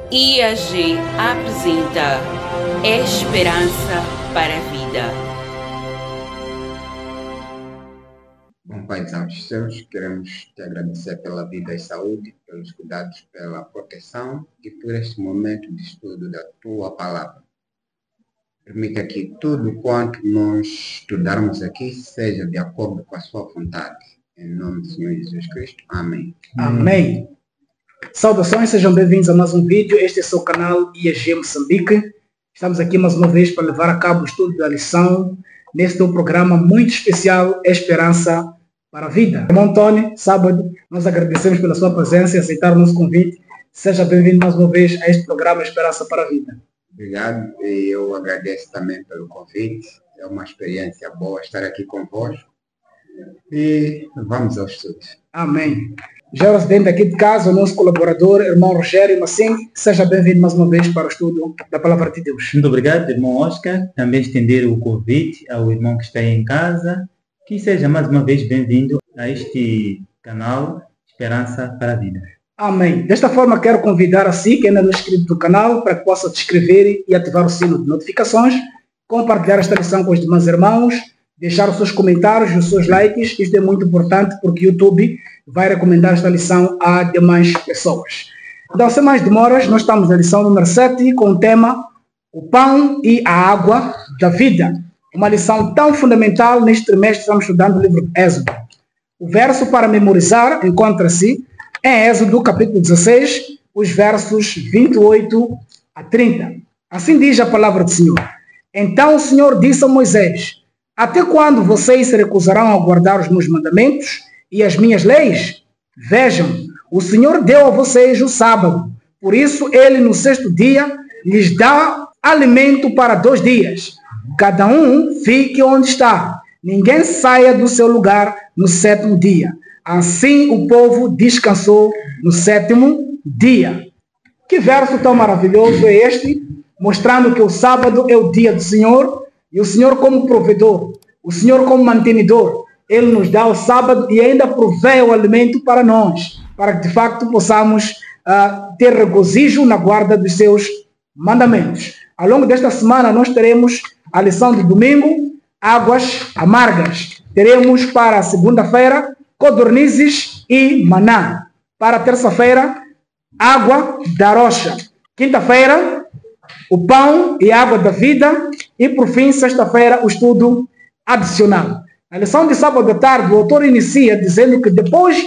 IAG apresenta Esperança para a Vida. Bom Pai dos céus, queremos te agradecer pela vida e saúde, pelos cuidados, pela proteção e por este momento de estudo da Tua Palavra. Permita que tudo quanto nós estudarmos aqui seja de acordo com a Sua vontade. Em nome do Senhor Jesus Cristo. Amém. Amém. Saudações, sejam bem-vindos a mais um vídeo. Este é o seu canal IAG Moçambique. Estamos aqui mais uma vez para levar a cabo o estudo da lição neste teu programa muito especial, Esperança para a Vida. Irmão Tony, sábado, nós agradecemos pela sua presença e aceitar o nosso convite. Seja bem-vindo mais uma vez a este programa Esperança para a Vida. Obrigado, e eu agradeço também pelo convite. É uma experiência boa estar aqui convosco. E vamos ao estudo. Amém. Já o residente aqui de casa, o nosso colaborador, irmão Rogério Massing, seja bem-vindo mais uma vez para o estudo da Palavra de Deus. Muito obrigado, irmão Oscar. Também estender o convite ao irmão que está aí em casa, que seja mais uma vez bem-vindo a este canal Esperança para a Vida. Amém. Desta forma, quero convidar a si, que ainda não é inscrito do canal, para que possa se inscrever e ativar o sino de notificações, compartilhar esta lição com os demais irmãos, deixar os seus comentários, os seus likes. Isto é muito importante porque o YouTube vai recomendar esta lição a demais pessoas. Então, sem mais demoras, nós estamos na lição número 7 com o tema O Pão e a Água da Vida. Uma lição tão fundamental. Neste trimestre estamos estudando o livro de Êxodo. O verso para memorizar encontra-se em Êxodo capítulo 16, os versos 28 a 30. Assim diz a palavra do Senhor. Então o Senhor disse a Moisés: até quando vocês se recusarão a guardar os meus mandamentos e as minhas leis? Vejam, o Senhor deu a vocês o sábado. Por isso, ele no sexto dia lhes dá alimento para 2 dias. Cada um fique onde está. Ninguém saia do seu lugar no 7º dia. Assim o povo descansou no 7º dia. Que verso tão maravilhoso é este, mostrando que o sábado é o dia do Senhor. E o Senhor como provedor, o Senhor como mantenedor, Ele nos dá o sábado e ainda provê o alimento para nós, para que de facto possamos ter regozijo na guarda dos seus mandamentos. Ao longo desta semana nós teremos a lição de domingo, águas amargas. Teremos para a segunda-feira, codornizes e maná. Para a terça-feira, água da rocha. Quinta-feira, o pão e a água da vida. E por fim, sexta-feira, o estudo adicional. Na lição de sábado à tarde, o autor inicia dizendo que depois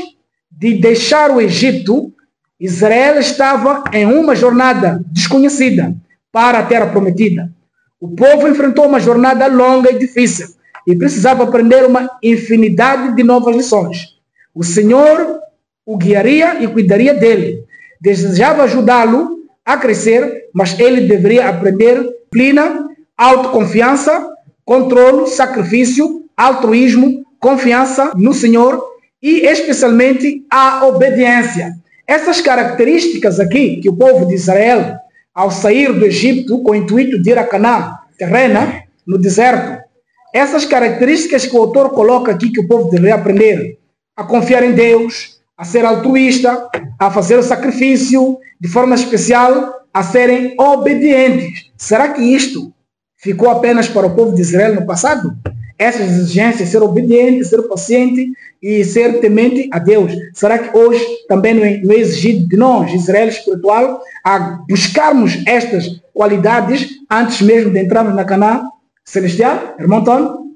de deixar o Egito, Israel estava em uma jornada desconhecida para a terra prometida. O povo enfrentou uma jornada longa e difícil e precisava aprender uma infinidade de novas lições. O Senhor o guiaria e cuidaria dele. Desejava ajudá-lo a crescer, mas ele deveria aprender disciplina, autoconfiança, controle, sacrifício, altruísmo, confiança no Senhor e especialmente a obediência. Essas características aqui que o povo de Israel, ao sair do Egito com o intuito de ir a Canaã, terrena, no deserto, essas características que o autor coloca aqui que o povo deveria aprender: a confiar em Deus, a ser altruísta, a fazer o sacrifício, de forma especial, a serem obedientes. Será que isto ficou apenas para o povo de Israel no passado? Essas exigências, ser obediente, ser paciente e ser temente a Deus. Será que hoje também não é exigido de nós, Israel espiritual, a buscarmos estas qualidades antes mesmo de entrarmos na Canaã celestial? Irmão Tony?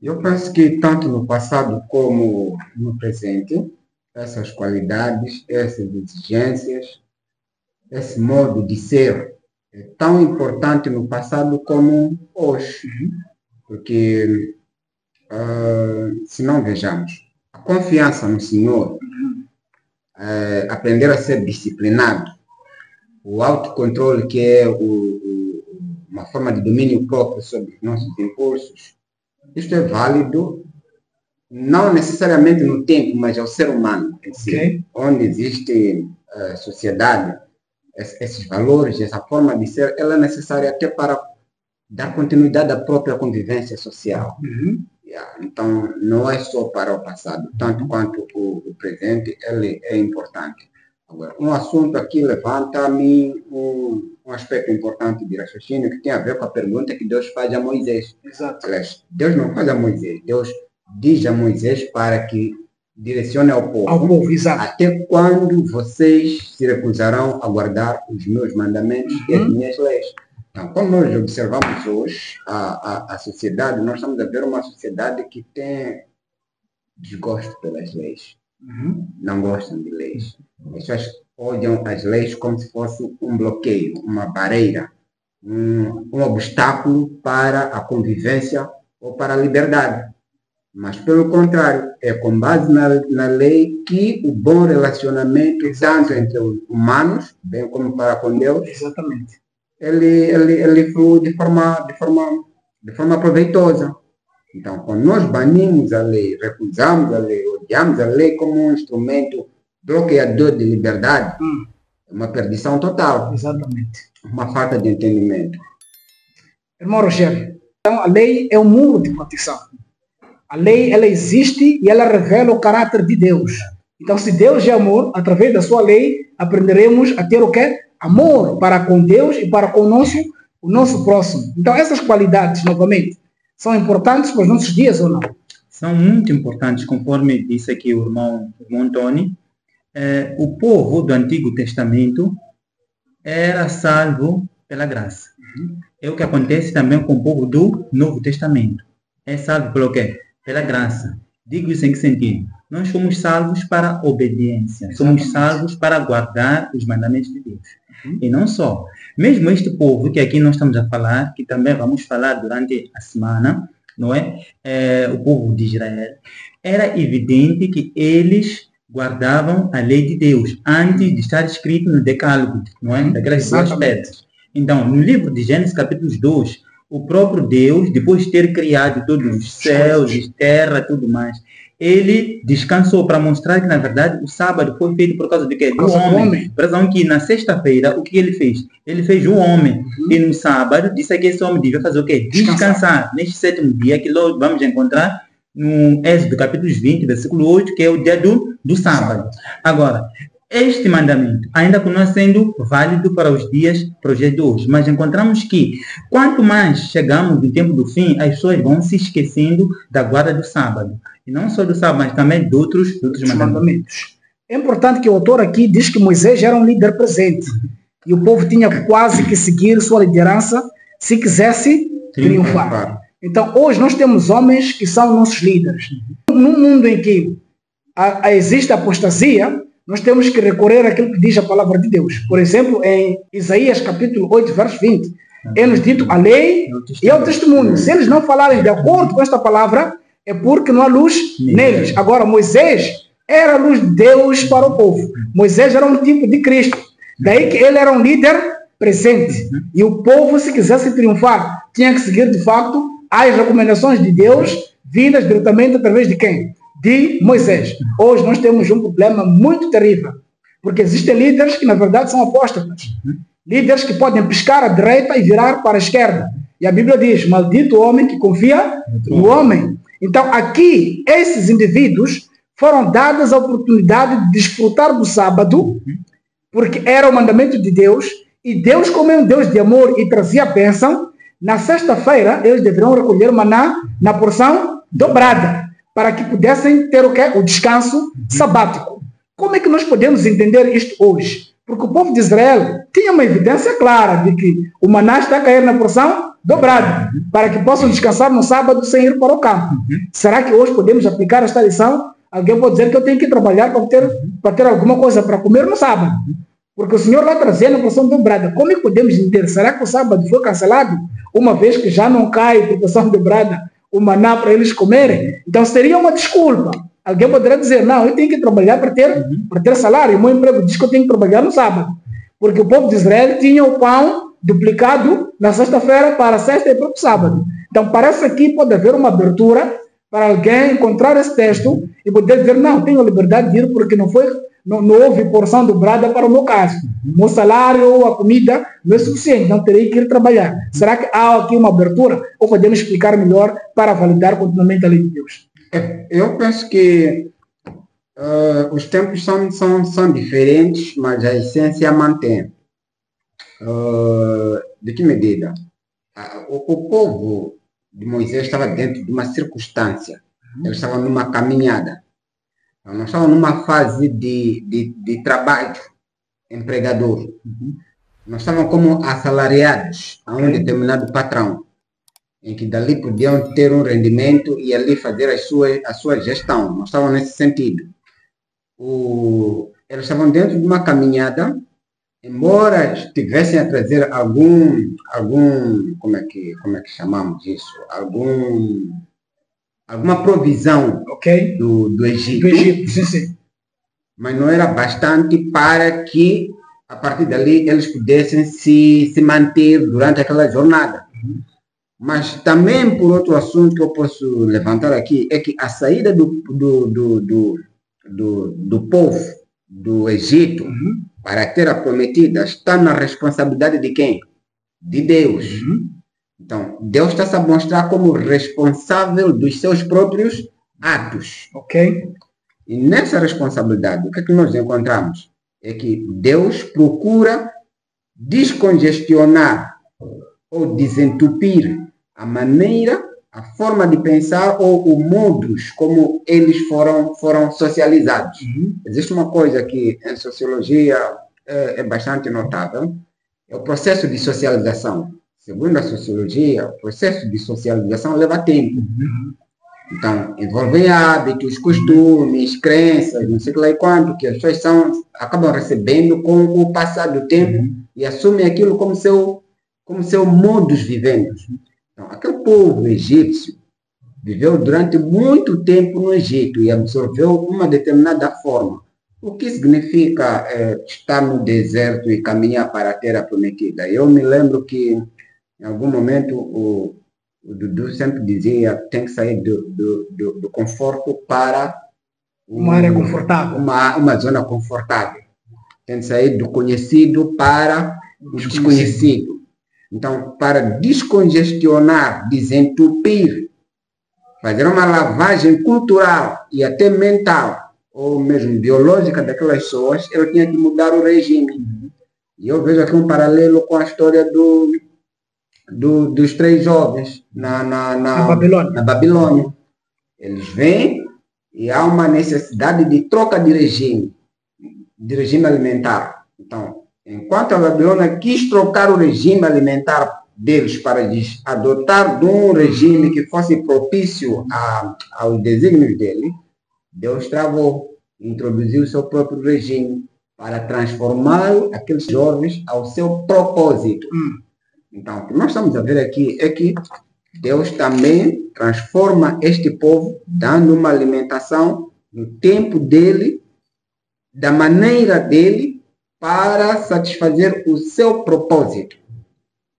Eu penso que tanto no passado como no presente, essas qualidades, essas exigências, esse modo de ser é tão importante no passado como hoje. Porque, se não vejamos, a confiança no Senhor, aprender a ser disciplinado, o autocontrole, que é uma forma de domínio próprio sobre os nossos impulsos, isto é válido não necessariamente no tempo, mas ao ser humano em si. Okay. Onde existe sociedade, esses valores, essa forma de ser, ela é necessária até para dar continuidade à própria convivência social. Então, não é só para o passado, tanto quanto o presente, ele é importante. Agora, um assunto aqui levanta a mim um aspecto importante de raciocínio que tem a ver com a pergunta que Deus faz a Moisés. Exato. Aliás, Deus não faz a Moisés, Deus diz a Moisés para que direcione ao povo. Ao povo, exato. Até quando vocês se recusarão a guardar os meus mandamentos e as minhas leis? Então, quando nós observamos hoje a sociedade, nós estamos a ver uma sociedade que tem desgosto pelas leis. Não gostam de leis. As pessoas olham as leis como se fosse um bloqueio, uma barreira, um obstáculo para a convivência ou para a liberdade. Mas, pelo contrário, é com base na lei que o bom relacionamento, tanto entre os humanos, bem como para com Deus, Exatamente. ele flui de forma proveitosa. Então, quando nós banimos a lei, recusamos a lei, odiamos a lei como um instrumento bloqueador de liberdade, é uma perdição total. Exatamente. Uma falta de entendimento. Irmão Rogério, então a lei é um muro de proteção. A lei, ela existe e ela revela o caráter de Deus. Então, se Deus é amor, através da sua lei, aprenderemos a ter o quê? Amor para com Deus e para com o nosso próximo. Então, essas qualidades, novamente, são importantes para os nossos dias ou não? São muito importantes, conforme disse aqui o irmão Tony. O povo do Antigo Testamento era salvo pela graça. É o que acontece também com o povo do Novo Testamento. É salvo pelo quê? Pela graça. Digo isso em que sentido? Nós somos salvos para a obediência. Somos salvos para guardar os mandamentos de Deus. E não só. Mesmo este povo que aqui nós estamos a falar, que também vamos falar durante a semana, não é? O povo de Israel, era evidente que eles guardavam a lei de Deus antes de estar escrito no Decálogo, não é? Daquelas duas pedras. Então, no livro de Gênesis, capítulo 2, o próprio Deus, depois de ter criado todos os céus, terra, tudo mais, ele descansou para mostrar que, na verdade, o sábado foi feito por causa de quê? Do homem. Por razão que, na sexta-feira, o que ele fez? Ele fez o homem. E no sábado, disse que esse homem devia fazer o quê? Descansar. Neste sétimo dia, que nós vamos encontrar no Êxodo, capítulo 20, versículo 8, que é o dia do sábado. Agora, este mandamento ainda continua sendo válido para os dias de hoje, mas encontramos que quanto mais chegamos no tempo do fim, as pessoas vão se esquecendo da guarda do sábado. E não só do sábado, mas também de outros mandamentos. É importante que o autor aqui diz que Moisés era um líder presente e o povo tinha quase que seguir sua liderança se quisesse triunfar. Então, hoje nós temos homens que são nossos líderes. Num mundo em que existe apostasia, nós temos que recorrer àquilo que diz a palavra de Deus. Por exemplo, em Isaías capítulo 8, verso 20, é-nos dito a lei e o testemunho. Se eles não falarem de acordo com esta palavra, é porque não há luz neles. Agora, Moisés era a luz de Deus para o povo. Moisés era um tipo de Cristo. Daí que ele era um líder presente. E o povo, se quisesse triunfar, tinha que seguir, de facto, as recomendações de Deus, vindas diretamente através de quem? De Moisés. Hoje nós temos um problema muito terrível, porque existem líderes que na verdade são apóstatas, líderes que podem piscar à direita e virar para a esquerda, e a Bíblia diz, maldito o homem que confia no homem. Então aqui, esses indivíduos foram dados a oportunidade de desfrutar do sábado, porque era o mandamento de Deus, e Deus, como é um Deus de amor e trazia a bênção, na sexta-feira eles deveriam recolher maná na porção dobrada, para que pudessem ter o quê? O descanso sabático. Como é que nós podemos entender isto hoje? Porque o povo de Israel tinha uma evidência clara de que o maná está a cair na porção dobrada, para que possam descansar no sábado sem ir para o campo. Será que hoje podemos aplicar esta lição? Alguém pode dizer que eu tenho que trabalhar para ter alguma coisa para comer no sábado. Porque o Senhor lá trazia na porção dobrada. Como é que podemos entender? Será que o sábado foi cancelado? Uma vez que já não cai por porção dobrada o maná para eles comerem? Então seria uma desculpa. Alguém poderia dizer, não, eu tenho que trabalhar para ter salário. O meu emprego diz que eu tenho que trabalhar no sábado. Porque o povo de Israel tinha o pão duplicado na sexta-feira para a sexta e para o sábado. Então parece que pode haver uma abertura para alguém encontrar esse texto e poder dizer, não, tenho a liberdade de ir porque não houve porção dobrada para o meu caso. O meu salário ou a comida não é suficiente, então terei que ir trabalhar. Será que há aqui uma abertura ou podemos explicar melhor para validar continuamente a lei de Deus? Eu penso que Os tempos são diferentes, mas a essência mantém. De que medida? O povo de Moisés estava dentro de uma circunstância. Eles estavam numa caminhada. Não estavam numa fase de trabalho empregador. Não estavam como assalariados a um determinado patrão, em que dali podiam ter um rendimento e ali fazer a sua gestão. Não estavam nesse sentido. Eles estavam dentro de uma caminhada, embora estivessem a trazer algum como é que chamamos isso? Alguma provisão do Egito. Sim. Mas não era bastante para que, a partir dali, eles pudessem se manter durante aquela jornada. Mas também, por outro assunto que eu posso levantar aqui, é que a saída do povo do Egito para a terra prometida está na responsabilidade de quem? De Deus. Então, Deus está a mostrar como responsável dos seus próprios atos. E nessa responsabilidade, o que é que nós encontramos? É que Deus procura descongestionar ou desentupir a maneira, a forma de pensar ou o modus como eles foram socializados. Existe uma coisa que em sociologia é bastante notável, é o processo de socialização. Segundo a sociologia, o processo de socialização leva tempo. Então, envolve hábitos, costumes, crenças, não sei lá e quanto, que as pessoas acabam recebendo com o passar do tempo e assumem aquilo como seu modus vivendi. Então, aquele povo egípcio viveu durante muito tempo no Egito e absorveu uma determinada forma. O que significa estar no deserto e caminhar para a terra prometida? Eu me lembro que, em algum momento, o Dudu sempre dizia que tem que sair do conforto para uma área confortável. Uma zona confortável. Tem que sair do conhecido para o desconhecido. Então, para descongestionar, desentupir, fazer uma lavagem cultural e até mental, ou mesmo biológica daquelas pessoas, ele tinha que mudar o regime. E eu vejo aqui um paralelo com a história dos 3 jovens na Babilônia. Eles vêm e há uma necessidade de troca de regime alimentar. Então, enquanto a Babilônia quis trocar o regime alimentar deles para adotar de um regime que fosse propício aos desígnios dele, Deus travou, introduziu o seu próprio regime para transformar aqueles jovens ao seu propósito. Então, o que nós estamos a ver aqui é que Deus também transforma este povo, dando uma alimentação no tempo dele, da maneira dele, para satisfazer o seu propósito.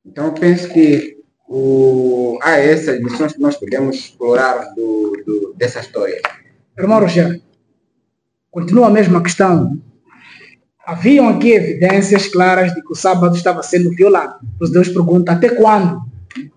Então, eu penso que há essas lições que nós podemos explorar dessa história. Irmão Rogério, continua a mesma questão. Haviam aqui evidências claras de que o sábado estava sendo violado. Pois Deus pergunta, até quando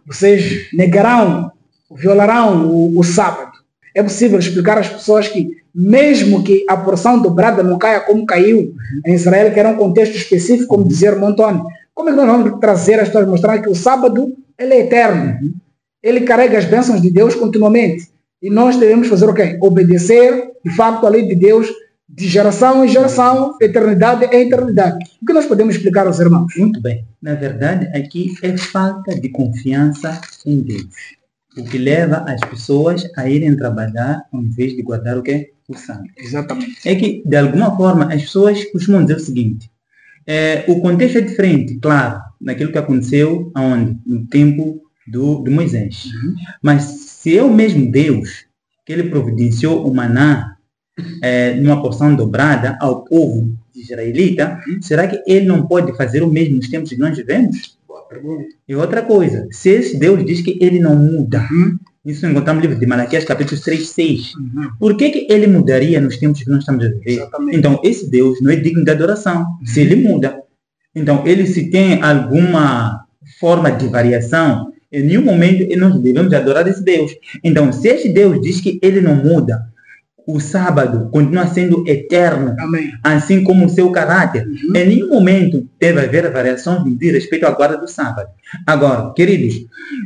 vocês negarão, violarão o sábado? É possível explicar às pessoas que, mesmo que a porção dobrada não caia como caiu em Israel, que era um contexto específico, como dizia o irmão Antônio, como é que nós vamos trazer as pessoas, mostrar que o sábado ele é eterno? Ele carrega as bênçãos de Deus continuamente. E nós devemos fazer o quê? Obedecer, de facto, a lei de Deus, de geração em geração, eternidade em eternidade. O que nós podemos explicar aos irmãos? Muito bem. Na verdade, aqui é falta de confiança em Deus. O que leva as pessoas a irem trabalhar ao invés de guardar o quê? O sábado. Exatamente. É que, de alguma forma, as pessoas costumam dizer o seguinte. O contexto é diferente, claro, daquilo que aconteceu aonde? No tempo do Moisés. Mas se é o mesmo Deus que ele providenciou o maná numa porção dobrada ao povo israelita, será que ele não pode fazer o mesmo nos tempos que nós vivemos? Boa pergunta. E outra coisa, se esse Deus diz que ele não muda, isso encontramos no livro de Malaquias, capítulo 3:6. Por que ele mudaria nos tempos que nós estamos a viver? Exatamente. Então, esse Deus não é digno de adoração, se ele muda. Então, ele se tem alguma forma de variação, em nenhum momento nós devemos adorar esse Deus. Então, se esse Deus diz que ele não muda, o sábado continua sendo eterno, Amém. assim como o seu caráter. Em nenhum momento deve haver variação de respeito à guarda do sábado. Agora, queridos,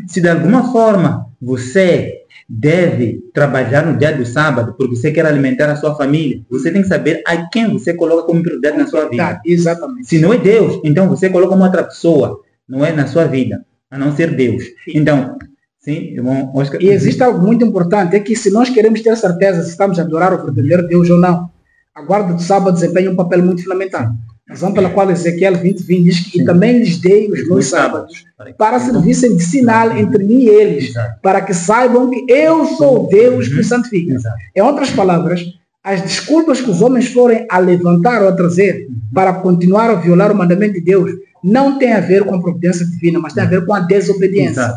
se de alguma forma você deve trabalhar no dia do sábado porque você quer alimentar a sua família, você tem que saber a quem você coloca como prioridade na sua vida. Exatamente. Se não é Deus, então você coloca uma outra pessoa, não é na sua vida, a não ser Deus. Então, sim, irmão Oscar. E existe algo muito importante, é que se nós queremos ter certeza se estamos a adorar ou verdadeiro Deus ou não, a guarda do sábado desempenha um papel muito fundamental. A razão pela qual Ezequiel 20:20 diz que e também lhes dei os meus sábados para servissem de sinal entre mim e eles, para que saibam que eu sou Deus que os santifica. Em outras palavras, as desculpas que os homens forem a levantar ou a trazer para continuar a violar o mandamento de Deus não tem a ver com a providência divina, mas tem a ver com a desobediência.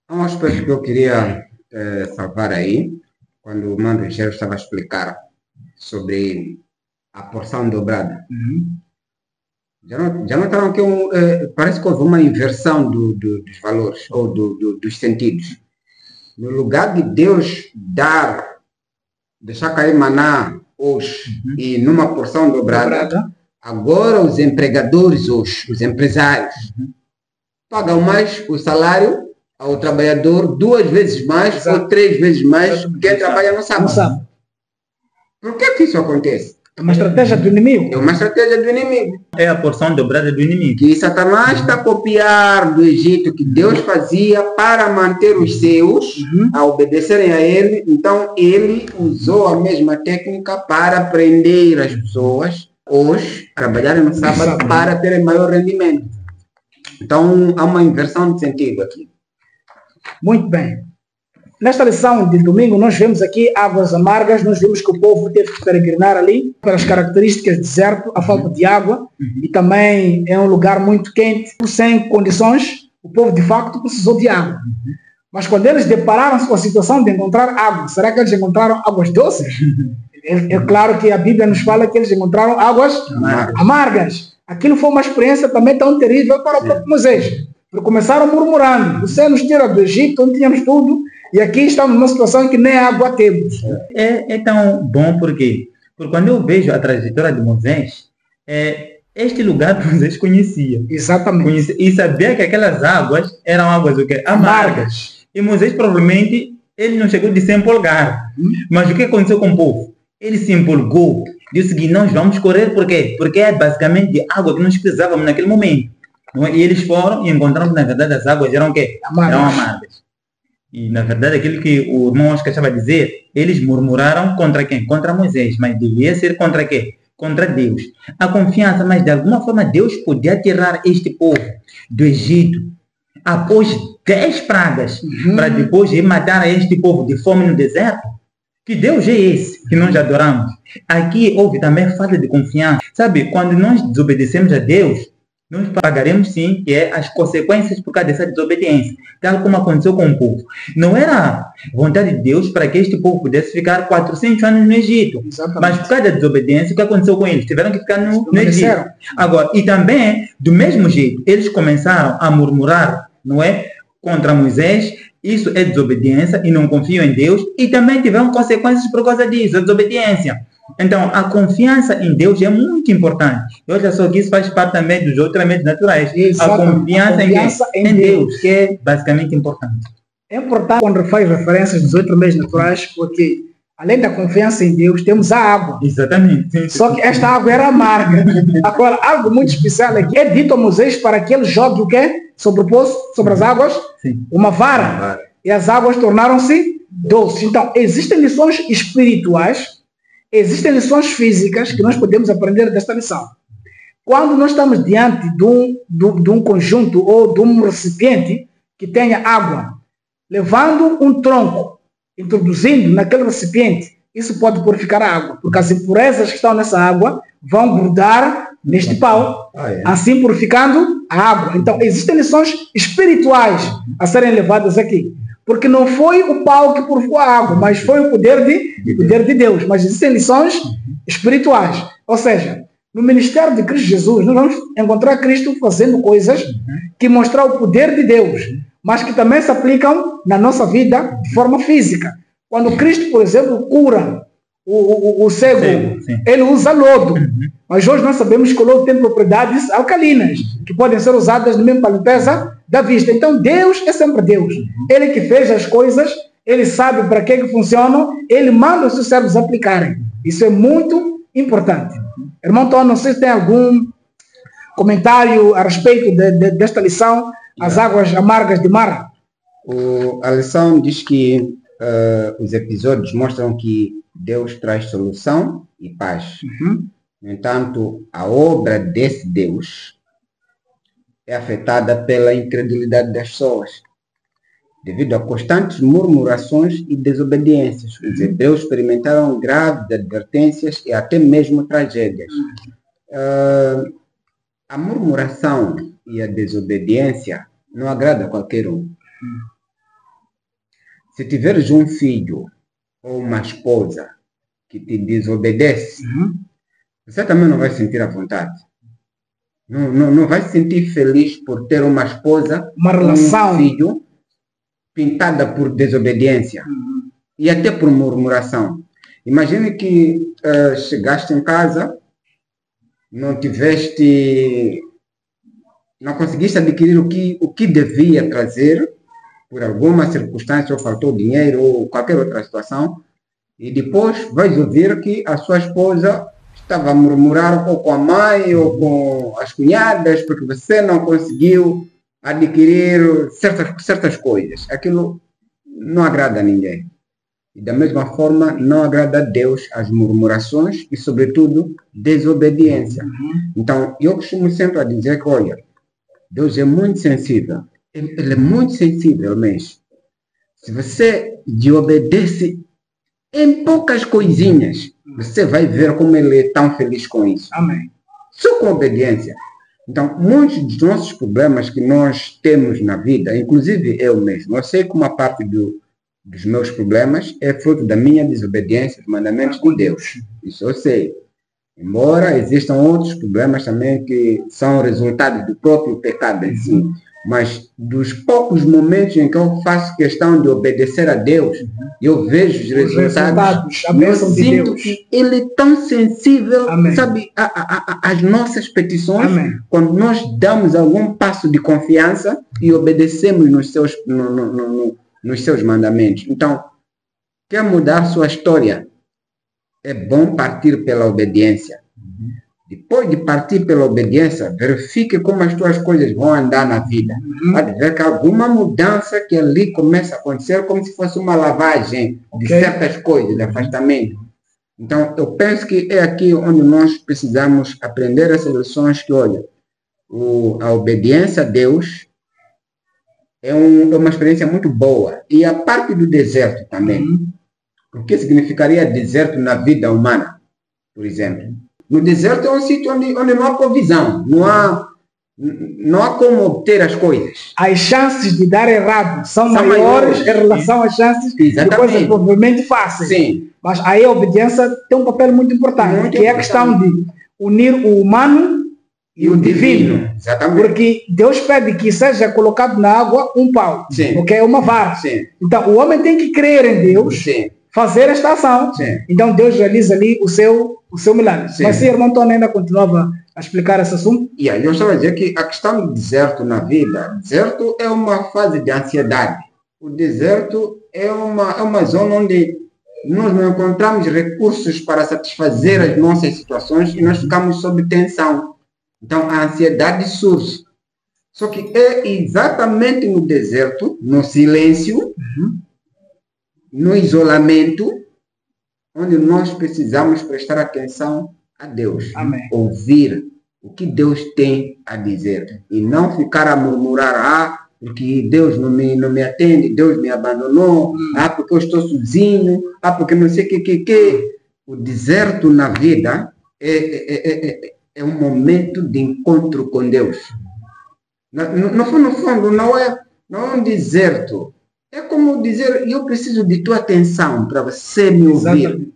Há um aspecto que eu queria salvar aí, quando o irmão Rogério estava a explicar sobre a porção dobrada. Já notaram que parece que houve uma inversão dos valores ou dos sentidos. No lugar de Deus deixar cair maná hoje e numa porção dobrada, agora os empregadores hoje, os empresários, pagam mais o salário ao trabalhador 2 vezes mais ou 3 vezes mais que quem trabalha no sábado. Por que isso acontece? É uma estratégia do inimigo. É uma estratégia do inimigo. É a porção dobrada do inimigo. Que Satanás está a copiar do Egito que Deus fazia para manter os seus a obedecerem a ele. Então ele usou a mesma técnica para prender as pessoas hoje a trabalharem no sábado para terem maior rendimento. Então há uma inversão de sentido aqui. Muito bem. Nesta lição de domingo, nós vemos aqui águas amargas, nós vimos que o povo teve que peregrinar ali pelas características do deserto, a falta de água, e também é um lugar muito quente, sem condições, o povo de facto precisou de água. Mas quando eles depararam-se com a situação de encontrar água, será que eles encontraram águas doces? É claro que a Bíblia nos fala que eles encontraram águas amargas. Aquilo foi uma experiência também tão terrível para o próprio Moisés. Porque começaram murmurando, você nos tira do Egito, onde tínhamos tudo, e aqui estamos numa situação que nem água temos. É tão bom porque quando eu vejo a trajetória de Moisés, este lugar Moisés conhecia. Exatamente. E sabia que aquelas águas eram águas o quê? Amargas. E Moisés provavelmente ele não chegou de se empolgar. Mas o que aconteceu com o povo? Ele se empolgou. Disse o seguinte, nós vamos correr por quê? Porque é basicamente água que nós precisávamos naquele momento. E eles foram e encontraram que na verdade as águas eram o quê? Eram amargas. E, na verdade, aquilo que o irmão Oscar estava a dizer, eles murmuraram contra quem? Contra Moisés. Mas devia ser contra quê? Contra Deus. A confiança, mas de alguma forma Deus podia tirar este povo do Egito após 10 pragas, para depois ir matar este povo de fome no deserto. Que Deus é esse que nós adoramos? Aqui houve também falta de confiança. Sabe, quando nós desobedecemos a Deus, nós pagaremos sim, que é as consequências por causa dessa desobediência, tal como aconteceu com o povo. Não era vontade de Deus para que este povo pudesse ficar 400 anos no Egito. Exatamente. Mas por causa da desobediência, o que aconteceu com eles? Tiveram que ficar no Egito. Agora, e também, do mesmo jeito, eles começaram a murmurar, não é? Contra Moisés. Isso é desobediência e não confiam em Deus. E também tiveram consequências por causa disso, a desobediência. Então, a confiança em Deus é muito importante. E olha só que isso faz parte também dos outros elementos naturais. Exatamente. A confiança em Deus, que é basicamente importante. É importante quando faz referências dos outros meios naturais, porque além da confiança em Deus, temos a água. Exatamente. Só que esta água era amarga. Agora, algo muito especial é que é dito a Moisés para que ele jogue o quê? Sobre o poço, sobre as águas? Sim. Uma vara. E as águas tornaram-se doces. Então, existem lições espirituais, existem lições físicas que nós podemos aprender desta lição. Quando nós estamos diante de um conjunto ou de um recipiente que tenha água, levando um tronco, introduzindo naquele recipiente, isso pode purificar a água, porque as impurezas que estão nessa água vão grudar neste pau, assim purificando a água. Então, existem lições espirituais a serem levadas aqui. Porque não foi o pau que purificou a água, mas foi o poder de Deus. Mas existem lições espirituais. Ou seja, no ministério de Cristo Jesus, nós vamos encontrar Cristo fazendo coisas que mostram o poder de Deus, mas que também se aplicam na nossa vida de forma física. Quando Cristo, por exemplo, cura o cego, Sim. ele usa lodo. Mas hoje nós sabemos que o lodo tem propriedades alcalinas, que podem ser usadas mesmo para a limpeza da vista. Então Deus é sempre Deus. Ele que fez as coisas, ele sabe para que funcionam, ele manda os seus servos aplicarem. Isso é muito importante. Irmão Tom, não sei se tem algum comentário a respeito desta lição, as águas amargas de Mara. A lição diz que os episódios mostram que Deus traz solução e paz. No entanto, a obra desse Deus é afetada pela incredulidade das pessoas, devido a constantes murmurações e desobediências. Os hebreus experimentaram graves advertências e até mesmo tragédias. A murmuração e a desobediência não agrada a qualquer um. Se tiveres um filho ou uma esposa que te desobedece, você também não vai sentir à vontade. Não vai se sentir feliz por ter uma esposa, uma relação, um filho pintada por desobediência e até por murmuração. Imagine que chegaste em casa, não conseguiste adquirir o que devia trazer por alguma circunstância, ou faltou dinheiro, ou qualquer outra situação, e depois vais ouvir que a sua esposa estava a murmurar ou com a mãe ou com as cunhadas porque você não conseguiu adquirir certas coisas. Aquilo não agrada a ninguém. E da mesma forma, não agrada a Deus as murmurações e, sobretudo, desobediência. Então, eu costumo sempre a dizer que, olha, Deus é muito sensível. Ele é muito sensível mesmo. Se você desobedece em poucas coisinhas, você vai ver como ele é tão feliz com isso. Amém. Só com obediência. Então, muitos dos nossos problemas que nós temos na vida, inclusive eu mesmo, eu sei que uma parte dos meus problemas é fruto da minha desobediência aos mandamentos de Deus. Isso eu sei. Embora existam outros problemas também que são resultado do próprio pecado em si. Mas dos poucos momentos em que eu faço questão de obedecer a Deus, eu vejo os resultados, a bênção de sinto Deus. que Ele é tão sensível, Amém. sabe, às nossas petições. Amém. Quando nós damos algum passo de confiança e obedecemos nos seus mandamentos. Então, quer mudar sua história? É bom partir pela obediência. Depois de partir pela obediência, verifique como as tuas coisas vão andar na vida. Pode ver que alguma mudança que ali começa a acontecer, como se fosse uma lavagem de certas coisas, de afastamento. Então, eu penso que é aqui onde nós precisamos aprender essas lições que, olha, a obediência a Deus é uma experiência muito boa. E a parte do deserto também. O que significaria deserto na vida humana, por exemplo? No deserto é um sítio onde não há provisão, não há como obter as coisas. As chances de dar errado são maiores em relação às chances de coisas provavelmente fáceis. Sim. Mas aí a obediência tem um papel muito importante, que é a questão de unir o humano e o divino. Exatamente. Porque Deus pede que seja colocado na água um pau, porque é uma vara. Sim. Então o homem tem que crer em Deus, fazer esta ação. Sim. Então Deus realiza ali o seu milagre. Sim. Mas se o irmão Tony ainda continuava a explicar esse assunto. Eu estava a dizer que a questão do deserto na vida, deserto é uma fase de ansiedade. O deserto é uma zona onde nós não encontramos recursos para satisfazer as nossas situações e nós ficamos sob tensão. Então a ansiedade surge. Só que é exatamente no deserto, no silêncio, no isolamento, onde nós precisamos prestar atenção a Deus. Amém. Ouvir o que Deus tem a dizer. E não ficar a murmurar, porque Deus não me atende, Deus me abandonou, porque eu estou sozinho, porque não sei o que. O deserto na vida é um momento de encontro com Deus. No fundo, não é um deserto. É como dizer, eu preciso de tua atenção para você me ouvir. Exatamente.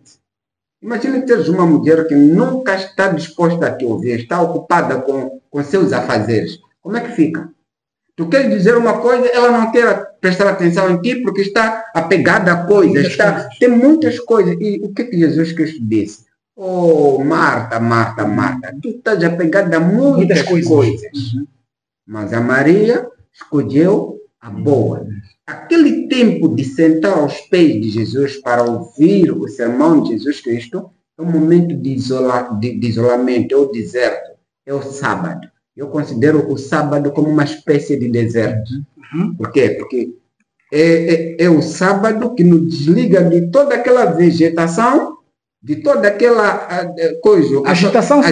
Imagina teres uma mulher que nunca está disposta a te ouvir, está ocupada com seus afazeres. Como é que fica? Tu queres dizer uma coisa, ela não quer prestar atenção em ti porque está apegada a coisas. Tem muitas coisas. E o que Jesus Cristo disse? Oh, Marta, Marta, Marta, tu estás apegada a muitas coisas. Mas a Maria escolheu a boa. Aquele tempo de sentar aos pés de Jesus para ouvir o sermão de Jesus Cristo é um momento de isolamento, é o deserto, é o sábado. Eu considero o sábado como uma espécie de deserto. Por quê? Porque é o sábado que nos desliga de toda aquela vegetação, de toda aquela coisa, agitação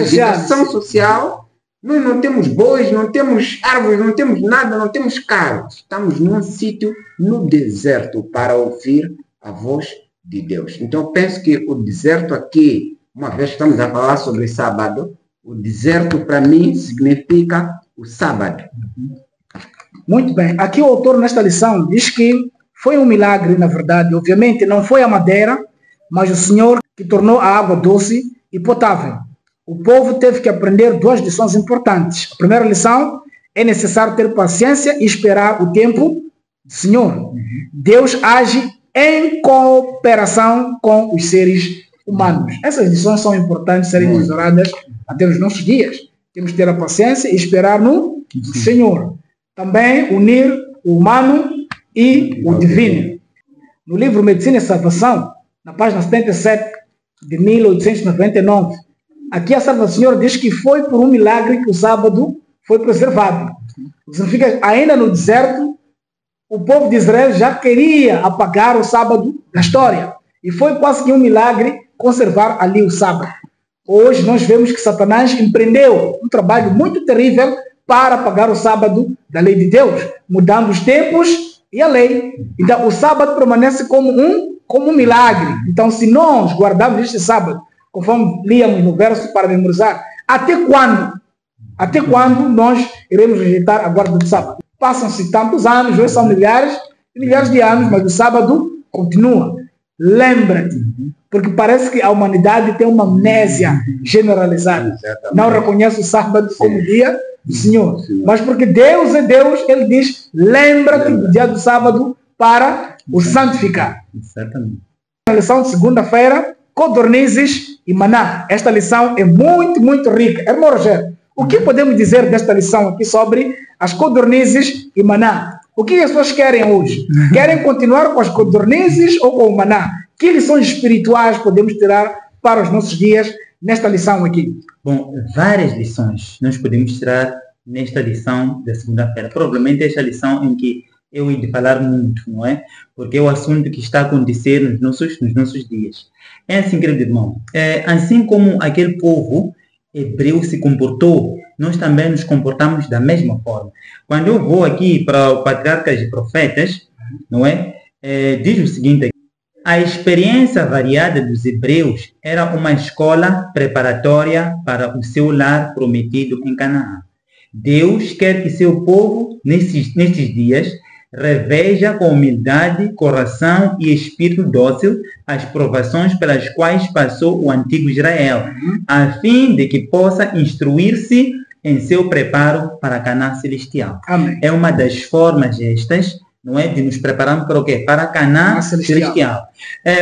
social. Nós não temos bois, não temos árvores, não temos nada, não temos carros. Estamos num sítio no deserto para ouvir a voz de Deus. Então, eu penso que o deserto aqui, uma vez que estamos a falar sobre sábado, o deserto para mim significa o sábado. Muito bem. Aqui o autor nesta lição diz que foi um milagre, na verdade. Obviamente não foi a madeira, mas o Senhor que tornou a água doce e potável. O povo teve que aprender 2 lições importantes. A primeira lição é necessário ter paciência e esperar o tempo do Senhor. Deus age em cooperação com os seres humanos. Essas lições são importantes serem usadas até os nossos dias. Temos que ter a paciência e esperar no Senhor. Também unir o humano e o divino. No livro Medicina e Salvação, na página 77 de 1899, aqui a Salva do Senhor diz que foi por um milagre que o sábado foi preservado. Significa, ainda no deserto, o povo de Israel já queria apagar o sábado da história. E foi quase que um milagre conservar ali o sábado. Hoje nós vemos que Satanás empreendeu um trabalho muito terrível para apagar o sábado da lei de Deus, mudando os tempos e a lei. Então o sábado permanece como um milagre. Então se nós guardarmos este sábado, conforme líamos no verso para memorizar, até quando? Até quando nós iremos rejeitar a guarda do sábado? Passam-se tantos anos, hoje são milhares e milhares de anos, mas o sábado continua. Lembra-te, porque parece que a humanidade tem uma amnésia generalizada. Exatamente. Não reconhece o sábado como dia do Senhor. Mas porque Deus é Deus, Ele diz, lembra-te do dia do sábado para o santificar. Exatamente. Na lição de segunda-feira, codornizes e maná. Esta lição é muito, muito rica. Irmão Rogério, o que podemos dizer desta lição aqui sobre as codornizes e maná? O que as pessoas querem hoje? Querem continuar com as codornizes ou com o maná? Que lições espirituais podemos tirar para os nossos dias nesta lição aqui? Bom, várias lições nós podemos tirar nesta lição da segunda-feira. Provavelmente esta lição em que eu ia falar muito, não é? Porque é o assunto que está a acontecer nos nossos dias. É assim, querido irmão, assim como aquele povo hebreu se comportou, nós também nos comportamos da mesma forma. Quando eu vou aqui para o Patriarcas e Profetas, não é? Diz o seguinte: a experiência variada dos hebreus era uma escola preparatória para o seu lar prometido em Canaã. Deus quer que seu povo, nestes dias, reveja com humildade, coração e espírito dócil as provações pelas quais passou o antigo Israel, a fim de que possa instruir-se em seu preparo para Canaã celestial. Amém. É uma das formas estas, não é, de nos prepararmos para o quê? Para Canaã celestial.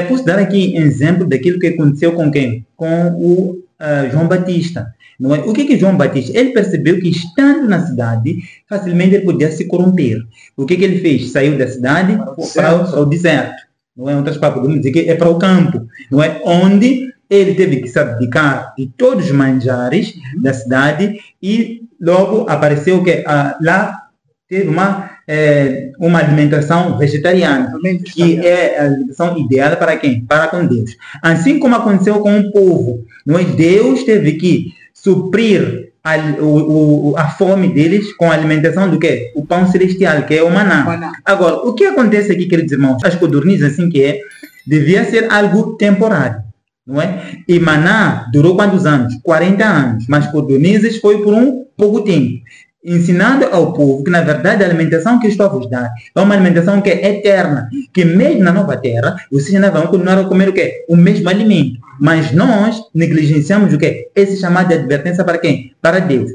Posso dar aqui exemplo daquilo que aconteceu com quem? Com o João Batista. Não é? O que João Batista? Ele percebeu que estando na cidade, facilmente ele podia se corromper. O que ele fez? Saiu da cidade para o deserto. Não é? Em outras palavras, podemos dizer que é para o campo. Não é? Onde ele teve que se abdicar de todos os manjares da cidade e logo apareceu que lá teve uma alimentação vegetariana, que é a alimentação ideal para quem? Para com Deus. Assim como aconteceu com o povo. Não é? Deus teve que suprir a fome deles com a alimentação do quê? O pão celestial, que é o maná. Agora, o que acontece aqui, queridos irmãos? As codornizes, assim que devia ser algo temporário, não é? E maná durou quantos anos? 40 anos. Mas codornizes foi por um pouco tempo. Ensinando ao povo que, na verdade, a alimentação que eu estou a vos dar é uma alimentação que é eterna, que mesmo na nova terra, vocês ainda vão continuar a comer o quê? O mesmo alimento. Mas nós negligenciamos o quê? Esse chamado de advertência para quem? Para Deus.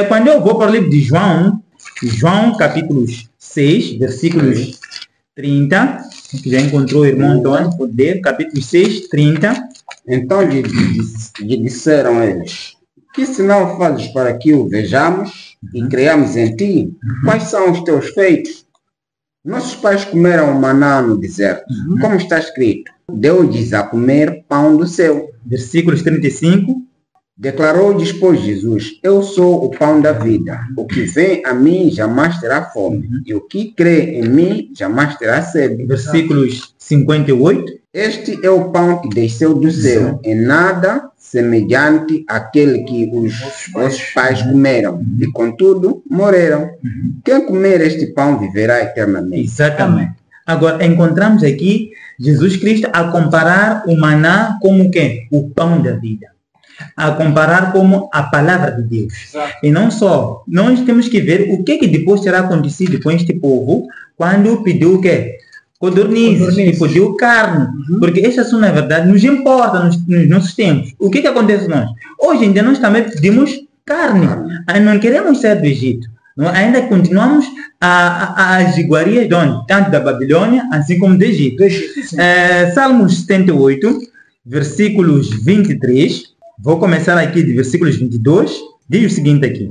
Quando eu vou para o livro de João, João, capítulo 6, versículos 30. Que já encontrou o irmão Antônio, poder, capítulo 6, 30. Então lhe disseram eles: que sinal fazes para que o vejamos e creamos em ti? Quais são os teus feitos? Nossos pais comeram maná no deserto, como está escrito: deu-lhes a comer pão do céu. Versículos 35. Declarou-lhes, pois, Jesus: eu sou o pão da vida. O que vem a mim jamais terá fome, e o que crê em mim jamais terá sede. Versículos 58. Este é o pão que desceu do céu, em nada semelhante àquele que os vossos pais comeram, e contudo morreram. Quem comer este pão viverá eternamente. Exatamente. Agora, encontramos aqui Jesus Cristo a comparar o maná como o quê? O pão da vida. A comparar como a palavra de Deus. Exato. E não só, nós temos que ver o que depois terá acontecido com este povo quando pediu o quê? Codornizes, e pediu carne. Porque este assunto, na verdade, nos importa nos nossos tempos. O que acontece nós? Hoje em dia nós também pedimos carne. Não queremos sair do Egito. Não? Ainda continuamos as iguarias de onde? Tanto da Babilônia, assim como do Egito. Salmos 78, versículos 23. Vou começar aqui de versículos 22. Diz o seguinte aqui: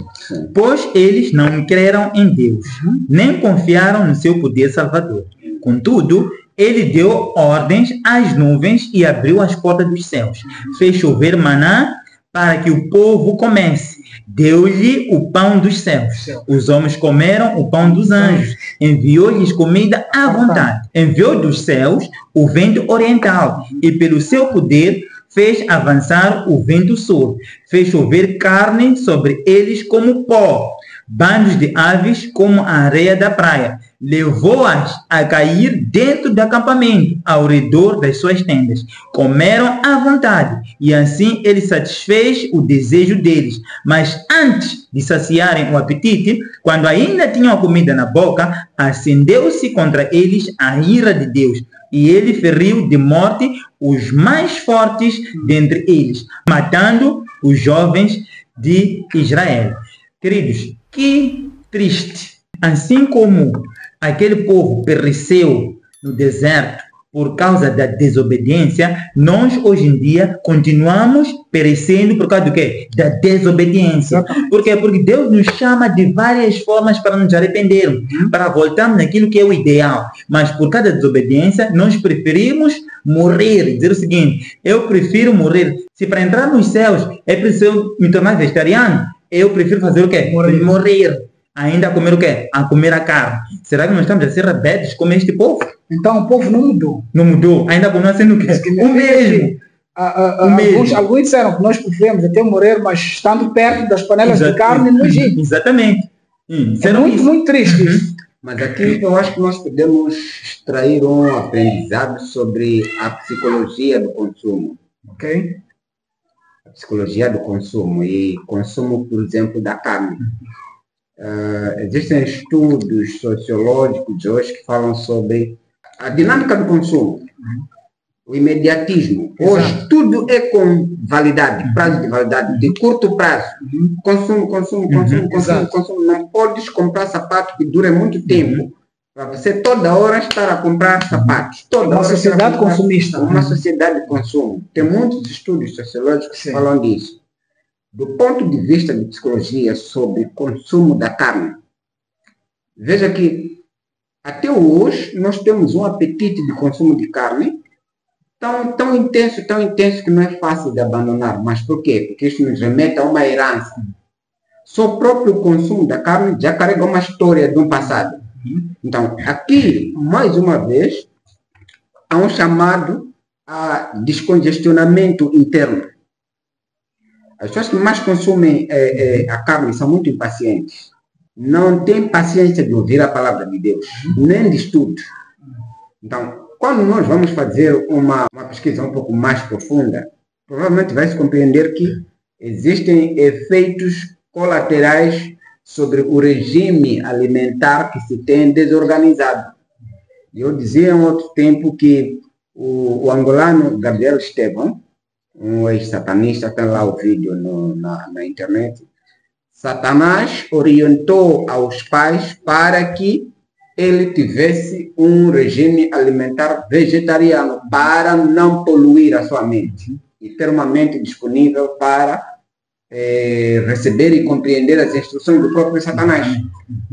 pois eles não creram em Deus, nem confiaram no seu poder salvador. Contudo, ele deu ordens às nuvens e abriu as portas dos céus. Fez chover maná para que o povo comesse. Deu-lhe o pão dos céus. Os homens comeram o pão dos anjos. Enviou-lhes comida à vontade. Enviou dos céus o vento oriental e pelo seu poder fez avançar o vento sul. Fez chover carne sobre eles como pó, bandos de aves como a areia da praia. Levou-as a cair dentro do acampamento, ao redor das suas tendas. Comeram à vontade, e assim ele satisfez o desejo deles. Mas antes de saciarem o apetite, quando ainda tinham a comida na boca, acendeu-se contra eles a ira de Deus, e ele feriu de morte os mais fortes dentre eles, matando os jovens de Israel. Queridos, que triste! Assim como aquele povo pereceu no deserto por causa da desobediência, nós hoje em dia continuamos perecendo por causa do quê? Da desobediência. Por quê? Porque Deus nos chama de várias formas para nos arrependermos, para voltarmos naquilo que é o ideal. Mas por causa da desobediência, nós preferimos morrer. Dizer o seguinte: eu prefiro morrer. Se para entrar nos céus é preciso me tornar vegetariano, eu prefiro fazer o quê? Morrer. Ainda a comer o quê? A comer a carne. Será que nós estamos a ser rebeldes como este povo? Então o povo não mudou. Não mudou. Ainda continua sendo o quê? O mesmo. Alguns disseram que nós preferimos até morrer, mas estando perto das panelas de carne no Egito. Exatamente. É muito triste isso. Mas aqui eu acho que nós podemos extrair um aprendizado sobre a psicologia do consumo. Ok? A psicologia do consumo e consumo, por exemplo, da carne. Existem estudos sociológicos hoje que falam sobre a dinâmica do consumo, o imediatismo. Hoje tudo é com validade, prazo de validade, de curto prazo. Consumo. Não podes comprar sapato que dure muito tempo. Para você toda hora estar a comprar sapatos. Uma sociedade consumista. Uma sociedade de consumo. Tem muitos estudos sociológicos que falam disso. Do ponto de vista de psicologia sobre consumo da carne, veja que até hoje nós temos um apetite de consumo de carne tão intenso que não é fácil de abandonar. Mas por quê? Porque isso nos remete a uma herança. Só o próprio consumo da carne já carrega uma história de um passado. Então, aqui, mais uma vez, há um chamado a descongestionamento interno. As pessoas que mais consumem a carne são muito impacientes. Não têm paciência de ouvir a palavra de Deus, nem de estudo. Então, quando nós vamos fazer uma pesquisa um pouco mais profunda, provavelmente vai se compreender que existem efeitos colaterais sobre o regime alimentar que se tem desorganizado. Eu dizia em outro tempo que o angolano Gabriel Esteban, um ex-satanista, tem lá o vídeo na internet, Satanás orientou aos pais para que ele tivesse um regime alimentar vegetariano para não poluir a sua mente e ter uma mente disponível para receber e compreender as instruções do próprio Satanás.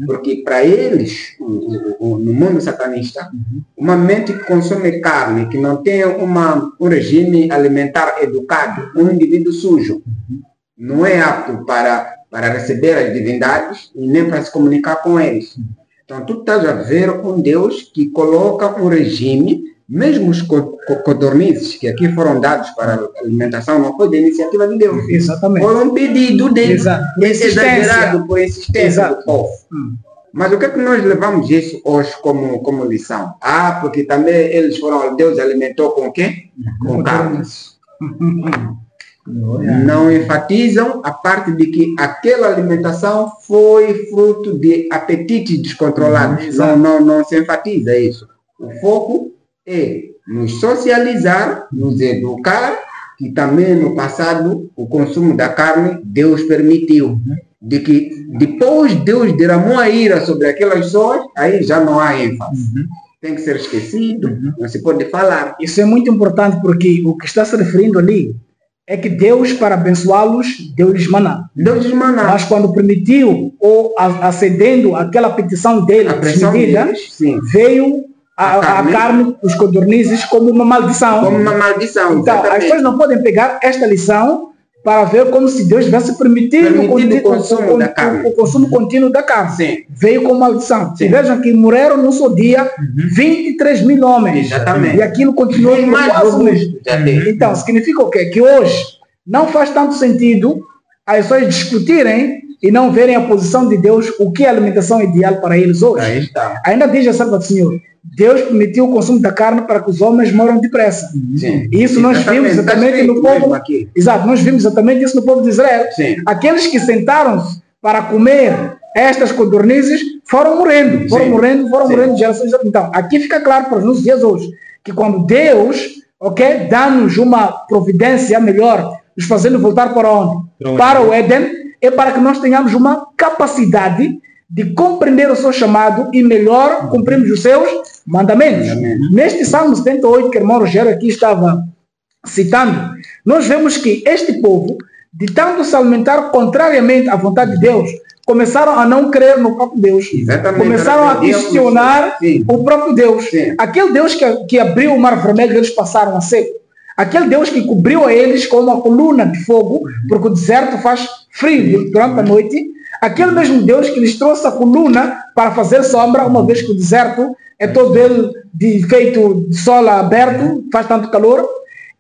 Porque para eles, no mundo satanista, uma mente que consome carne, que não tem um regime alimentar educado, um indivíduo sujo, não é apto para receber as divindades e nem para se comunicar com eles. Então, tu estás a ver um Deus que coloca um regime, mesmo os codornizes que aqui foram dados para a alimentação, não foi de iniciativa de Deus. Exatamente. Foi um pedido dele, exagerado por insistência Exato. do povo. Mas o que é que nós levamos isso hoje como lição? Porque também eles foram, Deus alimentou com o quê? Com carne. Não enfatizam a parte de que aquela alimentação foi fruto de apetites descontrolados. Não se enfatiza isso. O foco é nos socializar, nos educar, que também no passado o consumo da carne Deus permitiu. De que depois Deus derramou a ira sobre aquelas pessoas, aí já não há ênfase. Tem que ser esquecido, não se pode falar. Isso é muito importante porque o que está se referindo ali é que Deus, para abençoá-los, deu-lhes maná. Deu-lhes maná. Mas quando permitiu, ou acedendo àquela petição dele, desmedida, veio a carne, os codornizes, como uma maldição. Como uma maldição, então, exatamente. as pessoas não podem pegar esta lição para ver como se Deus tivesse permitido o consumo contínuo da carne. Sim. Veio com maldição. E vejam que morreram num só dia 23 mil homens. Exatamente. E aquilo continuou quase o mesmo. Então, significa o quê? Que hoje não faz tanto sentido as pessoas discutirem e não verem a posição de Deus, o que é a alimentação ideal para eles hoje. Aí está. Ainda diz a serva do Senhor, Deus permitiu o consumo da carne para que os homens moram depressa. Sim. E isso nós vimos exatamente no povo. Exato, nós vimos exatamente isso no povo de Israel. Sim. Aqueles que sentaram-se para comer estas codornizes foram morrendo de gerações. Então, aqui fica claro para nos dias hoje que quando Deus, dá-nos uma providência melhor, nos fazendo voltar para onde? Para o Éden, é para que nós tenhamos uma capacidade de compreender o seu chamado e melhor cumprirmos os seus mandamentos. Neste Salmo 78, que o irmão Rogério aqui estava citando, nós vemos que este povo, de tanto se alimentar contrariamente à vontade de Deus, começaram a não crer no próprio Deus. Exatamente. Começaram a questionar o próprio Deus. Sim. Aquele Deus que abriu o mar vermelho, eles passaram a seco. Aquele Deus que cobriu a eles com uma coluna de fogo, porque o deserto faz frio durante a noite. Aquele mesmo Deus que lhes trouxe a coluna para fazer sombra, uma vez que o deserto é todo ele feito de sol aberto, faz tanto calor.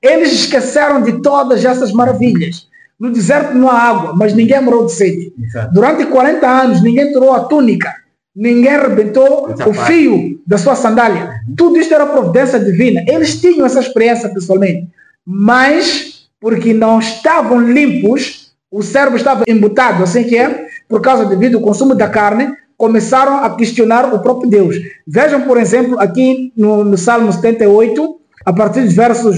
Eles esqueceram de todas essas maravilhas. No deserto não há água, mas ninguém morreu de sede. Exato. Durante 40 anos, ninguém tirou a túnica. Ninguém arrebentou o fio da sua sandália. Tudo isto era providência divina. Eles tinham essa experiência pessoalmente. Mas, porque não estavam limpos, o cérebro estava embutado, assim que é, por causa devido ao consumo da carne, começaram a questionar o próprio Deus. Vejam, por exemplo, aqui no Salmo 78, a partir dos versos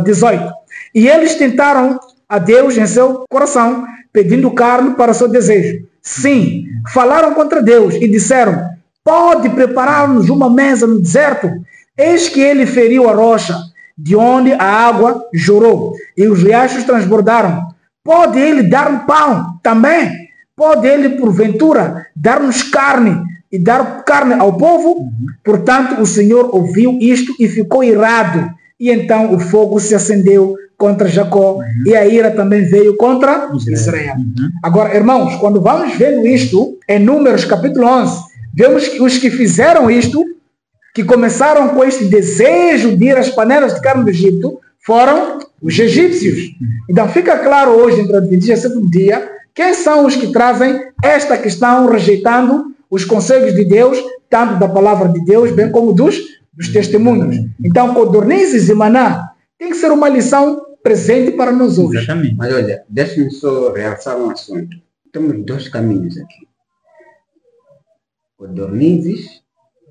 18. E eles tentaram a Deus em seu coração, pedindo carne para o seu desejo. Sim, falaram contra Deus e disseram, pode preparar-nos uma mesa no deserto? Eis que ele feriu a rocha, de onde a água jorou, e os riachos transbordaram. Pode ele dar-nos pão também? Pode ele, porventura, dar-nos carne e dar carne ao povo? Portanto, o Senhor ouviu isto e ficou irado. E então o fogo se acendeu contra Jacó e a ira também veio contra Israel. Agora, irmãos, quando vamos vendo isto, em Números capítulo 11, vemos que os que fizeram isto, que começaram com este desejo de ir às panelas de carne do Egito, foram os egípcios. Então fica claro hoje, entre o Adventistas e o Sétimo Dia, quem são os que trazem esta questão, rejeitando os conselhos de Deus, tanto da palavra de Deus, bem como dos testemunhos. Então, codornizes e maná tem que ser uma lição presente para nós hoje. Exatamente. Mas olha, deixe-me só realçar um assunto. Temos dois caminhos aqui. Codornizes,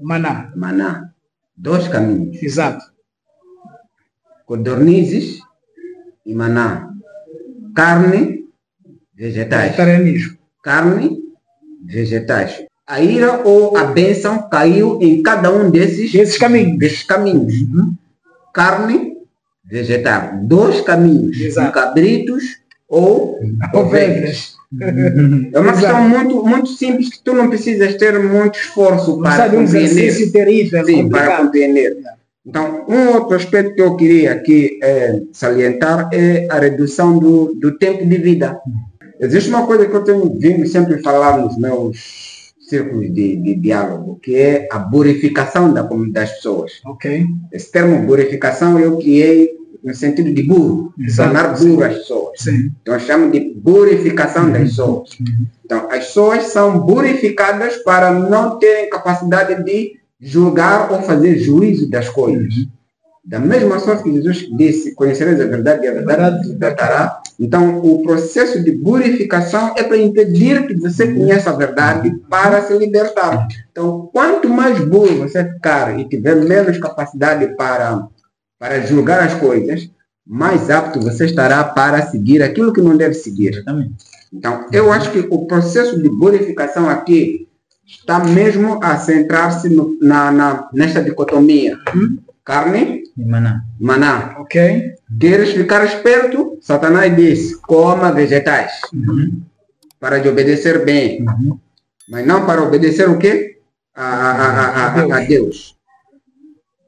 maná. Dois caminhos. Exato. Codornizes e maná. Carne, vegetais. Vegetarianismo. carne, vegetais. A ira ou a bênção caiu em cada um desses caminhos. Carne, vegetal. 2 caminhos. Exato. Cabritos ou ovelhas. É uma questão muito simples que tu não precisas ter muito esforço para compreender. Um exercício terrível. Sim, para compreender. Então, um outro aspecto que eu queria aqui salientar é a redução do tempo de vida. Existe uma coisa que eu tenho vindo sempre falar nos meus círculos de diálogo, que é a burificação das pessoas. Okay. Esse termo burificação eu criei no sentido de burro, tornar burro as pessoas. Sim. Então eu chamo de burificação das pessoas. Então as pessoas são burificadas para não terem capacidade de julgar ou fazer juízo das coisas. Da mesma sorte que Jesus disse, conhecereis a verdade e a verdade te libertará. Então, o processo de purificação é para impedir que você conheça a verdade para se libertar. Então, quanto mais burro você ficar e tiver menos capacidade para julgar as coisas, mais apto você estará para seguir aquilo que não deve seguir. Então, eu acho que o processo de purificação aqui está mesmo a centrar-se nesta dicotomia. Carne e maná. Ok. Queres ficar esperto? Satanás disse, coma vegetais. Para de obedecer bem. Mas não para obedecer o quê? A Deus.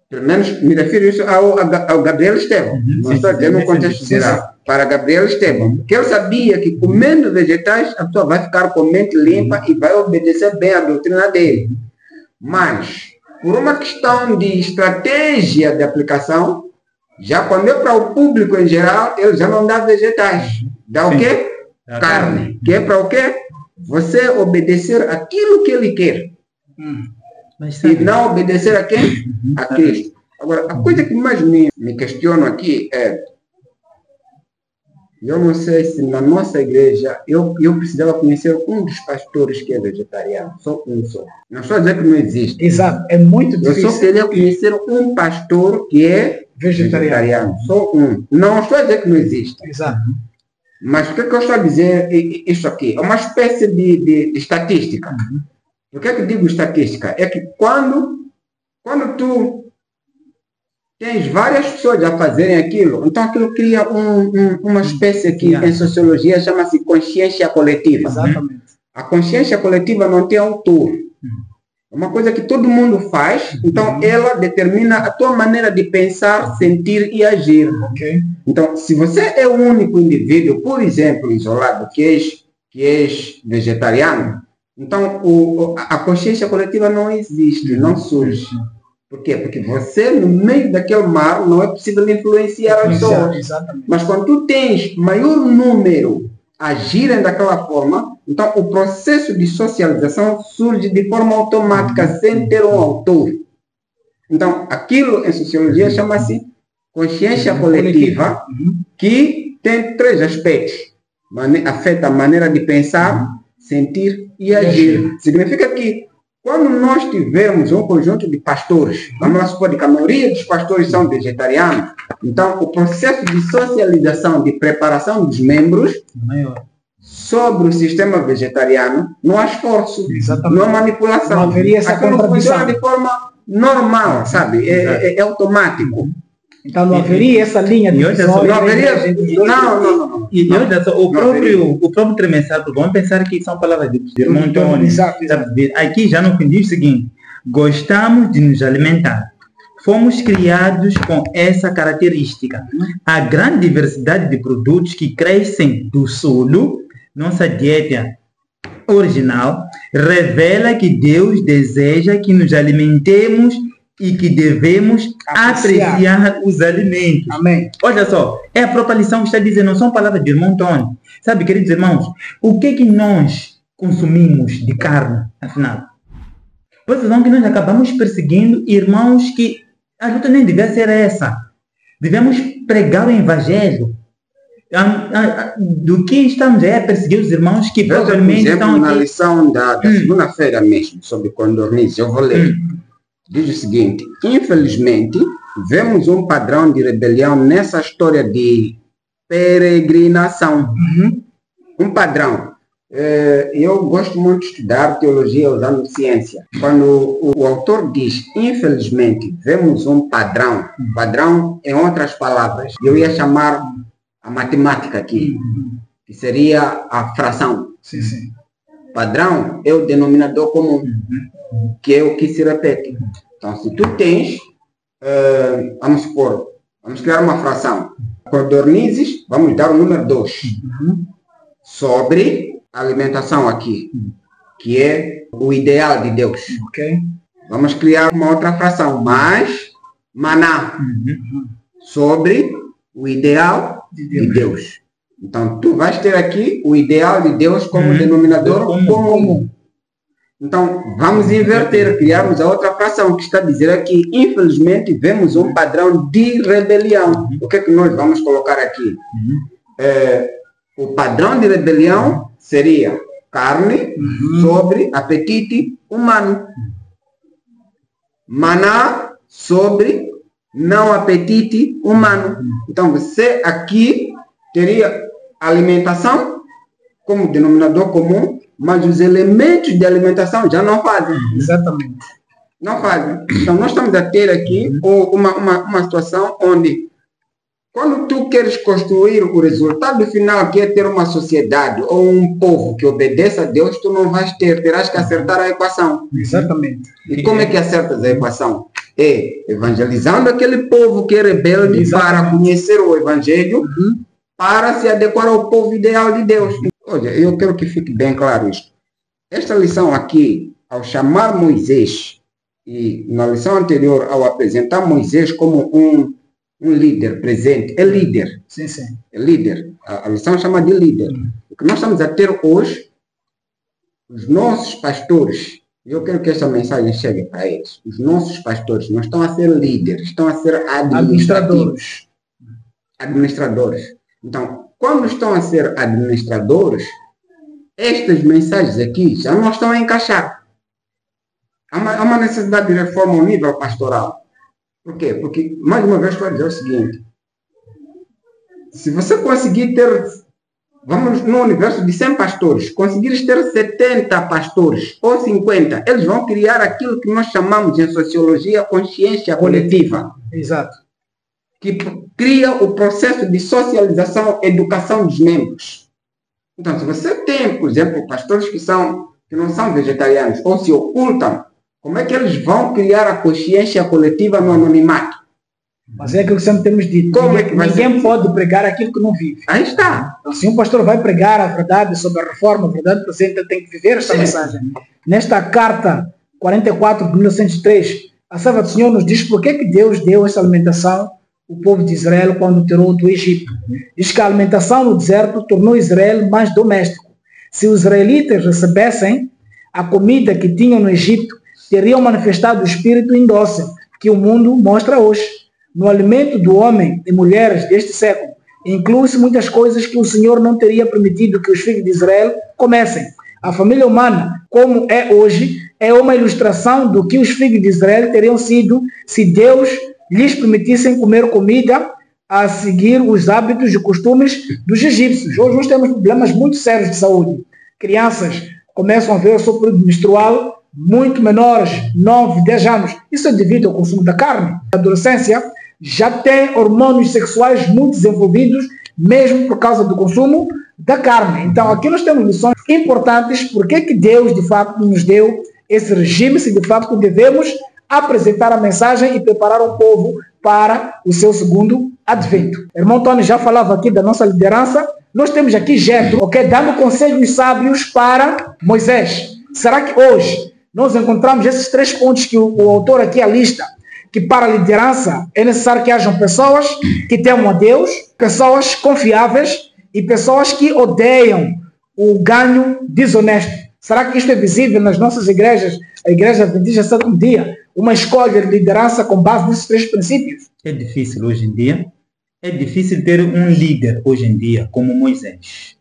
Pelo menos me refiro isso ao Gabriel Esteban. Não estou dizendo no contexto geral. Para Gabriel Esteban. Porque eu sabia que comendo vegetais, a pessoa vai ficar com mente limpa e vai obedecer bem a doutrina dele. Mas por uma questão de estratégia de aplicação, já quando é para o público em geral, ele já não dá vegetais. Dá o quê? Carne. Que é para o quê? Você obedecer aquilo que ele quer. E não obedecer a quem? A Cristo. Agora, a coisa que mais me questiono aqui é, eu não sei se na nossa igreja eu precisava conhecer um dos pastores que é vegetariano. Só um só. Não estou a dizer que não existe. Exato. É muito difícil. Eu só queria conhecer um pastor que é vegetariano. Só um. Não estou a dizer que não existe. Exato. Mas o que eu estou a dizer isso aqui? É uma espécie de estatística. Por que eu digo estatística? É que quando tu tens várias pessoas a fazerem aquilo, então aquilo cria uma espécie aqui em sociologia, chama-se consciência coletiva. Exatamente. A consciência coletiva não tem autor. É uma coisa que todo mundo faz, então ela determina a tua maneira de pensar, sentir e agir. Okay. Então, se você é o único indivíduo, por exemplo, isolado, que és vegetariano, então a consciência coletiva não existe, não surge. Por quê? Porque você, no meio daquele mar, não é possível influenciar as pessoas. Exatamente. Mas quando tu tens maior número agirem daquela forma, então o processo de socialização surge de forma automática, sem ter um autor. Então, aquilo em sociologia chama-se consciência coletiva, que tem 3 aspectos. Afeta a maneira de pensar, sentir e agir. Significa que quando nós tivermos um conjunto de pastores, vamos supor que a maioria dos pastores são vegetarianos, então o processo de socialização, de preparação dos membros sobre o sistema vegetariano, não há esforço, não há manipulação. Não haveria essa contradição. Funciona de forma normal, sabe? É automático. Então não haveria essa linha de não haveria. Não. E olha só, o próprio tremeçado, vamos pensar que são palavras de irmão Antônio. Aqui já no fim diz o seguinte: gostamos de nos alimentar. Fomos criados com essa característica. A grande diversidade de produtos que crescem do solo, nossa dieta original, revela que Deus deseja que nos alimentemos e que devemos apreciar os alimentos. Amém. Olha só, é a própria lição que está dizendo, não são palavras de irmão Antônio. Sabe, queridos irmãos, o que é que nós consumimos de carne, afinal? Pois não que nós acabamos perseguindo irmãos que a luta nem devia ser essa. Devemos pregar o evangelho. Do que estamos a perseguir os irmãos que provavelmente estão aqui. Na lição da segunda-feira mesmo, sobre condornice, eu vou ler. Diz o seguinte: infelizmente, vemos um padrão de rebelião nessa história de peregrinação. Um padrão. Eu gosto muito de estudar teologia usando ciência. Quando o autor diz, infelizmente, vemos um padrão, em outras palavras, eu ia chamar a matemática aqui, que seria a fração. Sim, sim. Padrão é o denominador comum, que é o que se repete. Então, se tu tens, vamos supor, vamos criar uma fração. Codornizes, vamos dar o número 2, sobre a alimentação aqui, que é o ideal de Deus. Ok. Vamos criar uma outra fração, mais maná, sobre o ideal de Deus. Então, tu vais ter aqui o ideal de Deus como denominador comum. Então, vamos inverter, criarmos a outra fração que está a dizer aqui, infelizmente, vemos um padrão de rebelião. O que é que nós vamos colocar aqui? O padrão de rebelião seria carne sobre apetite humano. Maná sobre não apetite humano. Então, você aqui teria alimentação como denominador comum, mas os elementos de alimentação já não fazem. Exatamente. Não fazem. Então, nós estamos a ter aqui uma situação onde, quando tu queres construir o resultado final, que é ter uma sociedade ou um povo que obedeça a Deus, tu não vais ter, terás que acertar a equação. Exatamente. E como é que acertas a equação? É evangelizando aquele povo que é rebelde para conhecer o Evangelho, para se adequar ao povo ideal de Deus. Olha, eu quero que fique bem claro isto. Esta lição aqui, ao chamar Moisés, e na lição anterior, ao apresentar Moisés como um líder presente, é líder. Sim, sim. É líder. A lição chama de líder. O que nós estamos a ter hoje, os nossos pastores, eu quero que esta mensagem chegue para eles. Os nossos pastores não estão a ser líderes, estão a ser administradores. Então, quando estão a ser administradores, estas mensagens aqui já não estão a encaixar. Há uma necessidade de reforma ao nível pastoral. Por quê? Porque, mais uma vez, estou a dizer o seguinte. Se você conseguir ter, vamos no universo de 100 pastores, conseguires ter 70 pastores ou 50, eles vão criar aquilo que nós chamamos em sociologia consciência coletiva. Exato. Que cria o processo de socialização, educação dos membros. Então, se você tem, por exemplo, pastores que não são vegetarianos ou se ocultam, como é que eles vão criar a consciência coletiva no anonimato? Mas é aquilo que sempre temos dito. Ninguém pode pregar aquilo que não vive. Aí está. Então, se um pastor vai pregar a verdade sobre a reforma, a verdade presente, ele tem que viver esta mensagem. Nesta carta 44 de 1903, a Serva do Senhor nos diz por que Deus deu esta alimentação o povo de Israel quando tirou do Egito. Diz que a alimentação no deserto tornou Israel mais doméstico. Se os israelitas recebessem a comida que tinham no Egito, teriam manifestado o espírito indócil que o mundo mostra hoje. No alimento do homem e mulheres deste século, inclui-se muitas coisas que o Senhor não teria permitido que os filhos de Israel comessem. A família humana, como é hoje, é uma ilustração do que os filhos de Israel teriam sido se Deus lhes permitissem comer comida a seguir os hábitos e costumes dos egípcios. Hoje nós temos problemas muito sérios de saúde. Crianças começam a ver o seu período menstrual muito menores, 9, 10 anos. Isso é devido ao consumo da carne. A adolescência já tem hormônios sexuais muito desenvolvidos, mesmo por causa do consumo da carne. Então aqui nós temos lições importantes. Por que Deus de facto nos deu esse regime, se de facto devemos apresentar a mensagem e preparar o povo para o seu segundo advento. O irmão Tony já falava aqui da nossa liderança. Nós temos aqui Jetro, dando conselhos sábios para Moisés. Será que hoje nós encontramos esses 3 pontos que o autor aqui alista? Que para a liderança é necessário que hajam pessoas que temam a Deus, pessoas confiáveis e pessoas que odeiam o ganho desonesto. Será que isto é visível nas nossas igrejas? A Igreja Adventista Sétimo Dia, uma escolha de liderança com base nesses 3 princípios? É difícil hoje em dia. É difícil ter um líder hoje em dia como Moisés.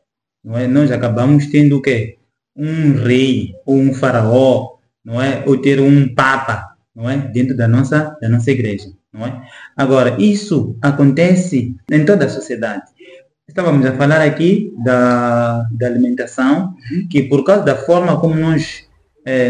Não é? Nós acabamos tendo o quê? Um rei ou um faraó, não é? Ou ter um papa, não é? Dentro da nossa igreja, não é? Agora, isso acontece em toda a sociedade. Estávamos a falar aqui da alimentação, que por causa da forma como nós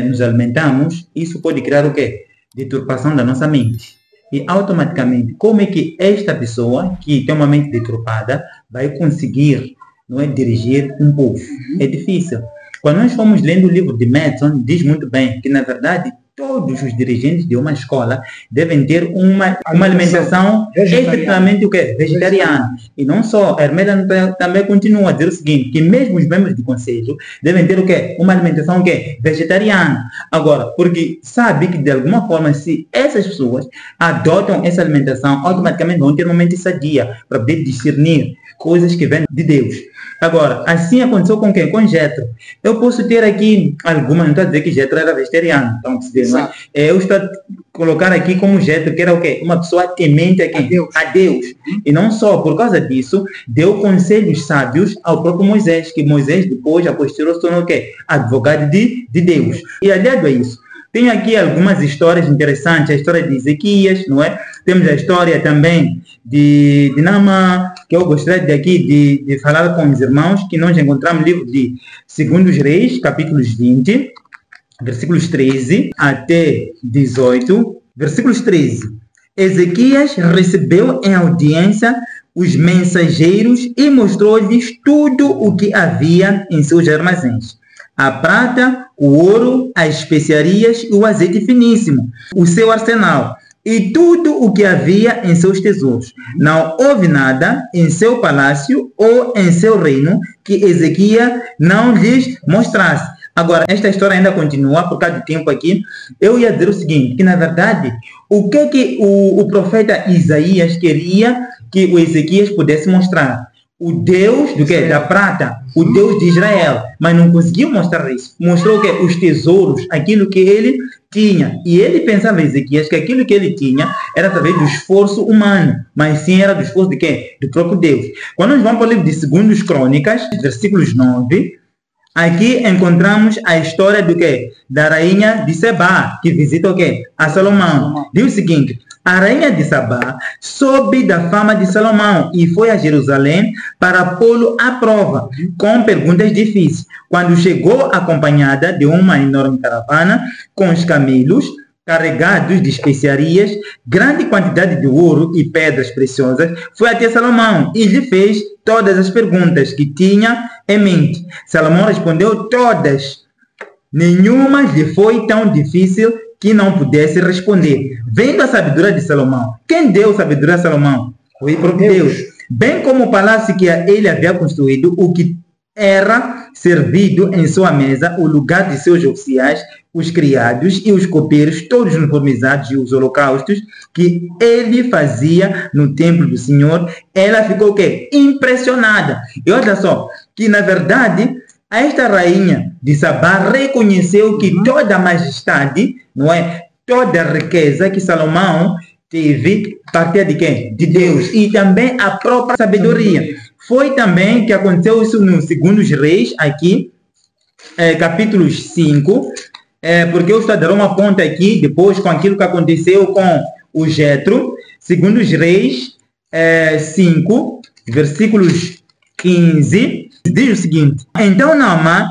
nos alimentamos, isso pode criar o quê? Deturpação da nossa mente. E automaticamente, como é que esta pessoa que tem uma mente deturpada vai conseguir, não é, dirigir um povo? É difícil. Quando nós fomos lendo o livro de Madison, diz muito bem que, na verdade, todos os dirigentes de uma escola devem ter uma alimentação estritamente vegetariana. E não só, a Hermélia também continua a dizer o seguinte, que mesmo os membros do conselho devem ter o quê? Uma alimentação vegetariana. Agora, porque sabe que de alguma forma, se essas pessoas adotam essa alimentação, automaticamente vão ter uma mente sadia para poder discernir coisas que vêm de Deus. Agora, assim aconteceu com quem? Com Jetro. Eu posso ter aqui algumas, não estou a dizer que Jetro era vegetariano, então, não é? Eu estou a colocar aqui como Jetro, que era o quê? Uma pessoa temente a Deus. E não só por causa disso, deu conselhos sábios ao próprio Moisés, que Moisés depois, a posterior, se tornou o quê? Advogado de Deus. E aliado a isso, tenho aqui algumas histórias interessantes, a história de Ezequias, não é? Temos a história também de Naamã, que eu gostaria de falar com os irmãos, que nós encontramos no livro de 2 Reis, capítulos 20, versículos 13 até 18. Versículos 13. Ezequias recebeu em audiência os mensageiros e mostrou-lhes tudo o que havia em seus armazéns. A prata, o ouro, as especiarias e o azeite finíssimo, o seu arsenal, e tudo o que havia em seus tesouros. Não houve nada em seu palácio ou em seu reino que Ezequias não lhes mostrasse. Agora, esta história ainda continua, por causa do tempo aqui. Eu ia dizer o seguinte, que na verdade, o que o profeta Isaías queria que o Ezequias pudesse mostrar? O Deus da prata, o Deus de Israel, mas não conseguiu mostrar isso. Mostrou o quê? Os tesouros, aquilo que ele tinha. E ele pensava, Ezequias, que aquilo que ele tinha era através do esforço humano, mas sim era do esforço de quem? Do próprio Deus. Quando nós vamos para o livro de 2 Crônicas, versículos 9, aqui encontramos a história do quê? Da rainha de Sebá, que visita o quê? A Salomão. Diz o seguinte: a rainha de Sabá soube da fama de Salomão e foi a Jerusalém para pô-lo à prova, com perguntas difíceis. Quando chegou acompanhada de uma enorme caravana, com os camelos carregados de especiarias, grande quantidade de ouro e pedras preciosas, foi até Salomão e lhe fez todas as perguntas que tinha em mente. Salomão respondeu todas. Nenhuma lhe foi tão difícil que não pudesse responder. Vendo a sabedoria de Salomão. Quem deu sabedoria a Salomão? Foi o próprio Deus. Bem como o palácio que ele havia construído, o que era servido em sua mesa, o lugar de seus oficiais, os criados e os copeiros, todos uniformizados, e os holocaustos que ele fazia no templo do Senhor, ela ficou o quê? Impressionada. E olha só, que na verdade, esta rainha de Sabá reconheceu que toda a majestade, não é? Toda a riqueza que Salomão teve, partia de quem? De Deus. E também a própria sabedoria. Foi também que aconteceu isso no 2 Reis, aqui, capítulos 5, porque eu estou a dar uma ponta aqui, depois com aquilo que aconteceu com o Jetro. 2 Reis 5, versículos 15, diz o seguinte: então Naamã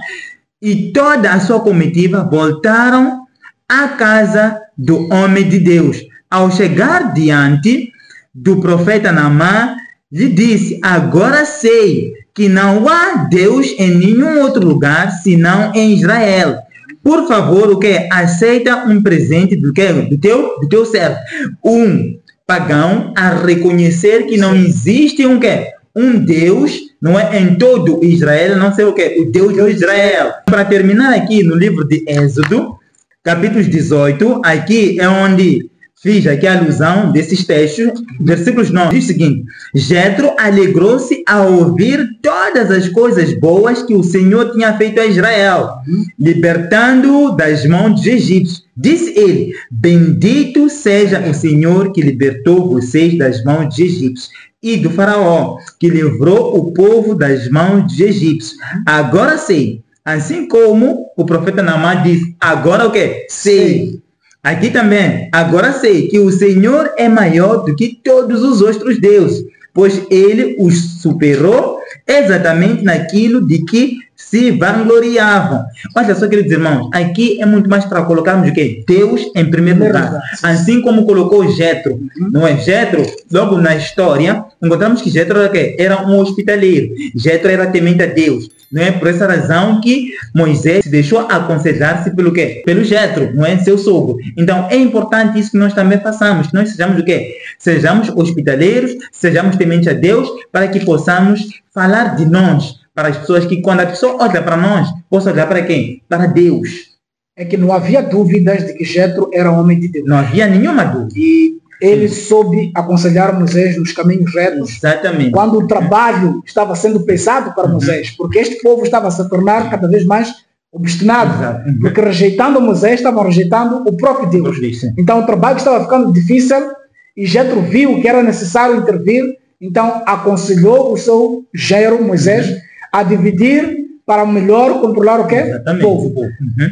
e toda a sua comitiva voltaram à casa do homem de Deus. Ao chegar diante do profeta Naamã, lhe disse: agora sei que não há Deus em nenhum outro lugar senão em Israel. Por favor, o que? Aceita um presente do teu servo. Um pagão a reconhecer que não existe um Deus, não é, em todo Israel, não sei o que, o Deus de Israel. Para terminar aqui no livro de Êxodo, capítulo 18, aqui é onde fiz aqui a alusão desses textos, versículos 9, diz o seguinte: Jetro alegrou-se ao ouvir todas as coisas boas que o Senhor tinha feito a Israel, libertando-o das mãos dos egípcios. Disse ele: bendito seja o Senhor que libertou vocês das mãos dos egípcios e do faraó, que livrou o povo das mãos dos egípcios. Agora sei, assim como o profeta Naamã diz, agora o que? Sei. Aqui também, agora sei que o Senhor é maior do que todos os outros deuses, pois ele os superou exatamente naquilo de que se vangloriavam. Olha só, queridos irmãos, aqui é muito mais para colocarmos o quê? Deus em primeiro lugar. Assim como colocou Jetro, não é? Jetro, logo na história, encontramos que Jetro era um hospitaleiro. Jetro era temente a Deus. Não é por essa razão que Moisés se deixou aconselhar-se pelo quê? Pelo Jetro, não é? Seu sogro. Então é importante isso que nós também façamos, que nós sejamos o quê? Sejamos hospitaleiros, sejamos tementes a Deus, para que possamos falar de nós para as pessoas, que quando a pessoa olha para nós, possa olhar para quem? Para Deus. É que não havia dúvidas de que Jetro era um homem de Deus. Não havia nenhuma dúvida. E ele soube aconselhar Moisés nos caminhos retos. Exatamente. Quando o trabalho estava sendo pesado para Moisés, porque este povo estava a se tornar cada vez mais obstinado, porque rejeitando Moisés, estavam rejeitando o próprio Deus. Então o trabalho estava ficando difícil e Jetro viu que era necessário intervir, então aconselhou o seu genro Moisés a dividir para melhor controlar o quê? O povo.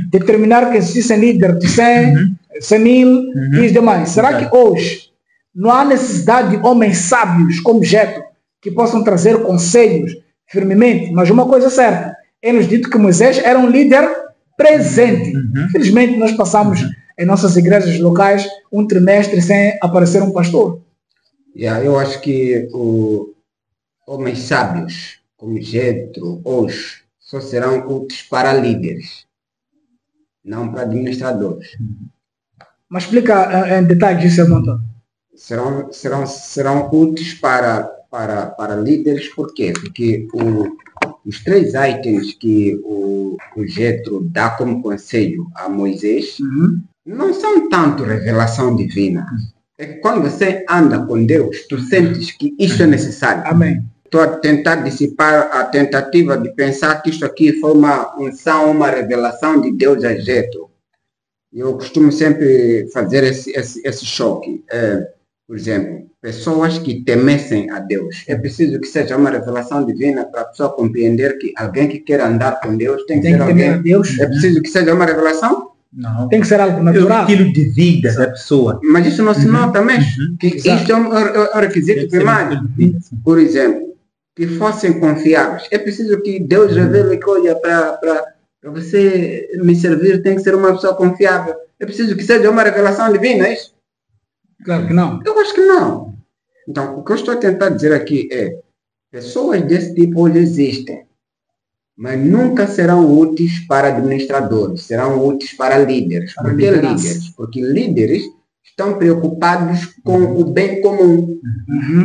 Determinar que existissem líderes de 100 mil e os demais. Será que hoje não há necessidade de homens sábios como Jetro que possam trazer conselhos firmemente? Mas uma coisa é certa, é-nos dito que Moisés era um líder presente. Infelizmente nós passamos em nossas igrejas locais um trimestre sem aparecer um pastor. Eu acho que os homens sábios como Jetro hoje só serão úteis para líderes, não para administradores. Mas explica em detalhes isso, irmão Antônio. Serão úteis para líderes, por quê? Porque os 3 itens que o Jetro dá como conselho a Moisés não são tanto revelação divina. É que quando você anda com Deus, tu sentes que isto é necessário. Amém. Estou a tentar dissipar a tentativa de pensar que isto aqui foi uma unção, uma revelação de Deus a Jetro. Eu costumo sempre fazer esse choque. Por exemplo, pessoas que temessem a Deus. É preciso que seja uma revelação divina para a pessoa compreender que alguém que quer andar com Deus tem que ser alguém. A Deus. É preciso que seja uma revelação? Não. Tem que ser algo natural. É o estilo de vida da pessoa. Mas isso não se nota mesmo. Que isto é um requisito primário. Por exemplo, que fossem confiáveis. É preciso que Deus revele que, olha, para você me servir tem que ser uma pessoa confiável. É preciso que seja uma revelação divina, é isso? Claro que não. Eu acho que não. Então, o que eu estou a tentar dizer aqui é, pessoas desse tipo hoje existem, mas nunca serão úteis para administradores, serão úteis para líderes. Por que líderes? Porque líderes estão preocupados com o bem comum.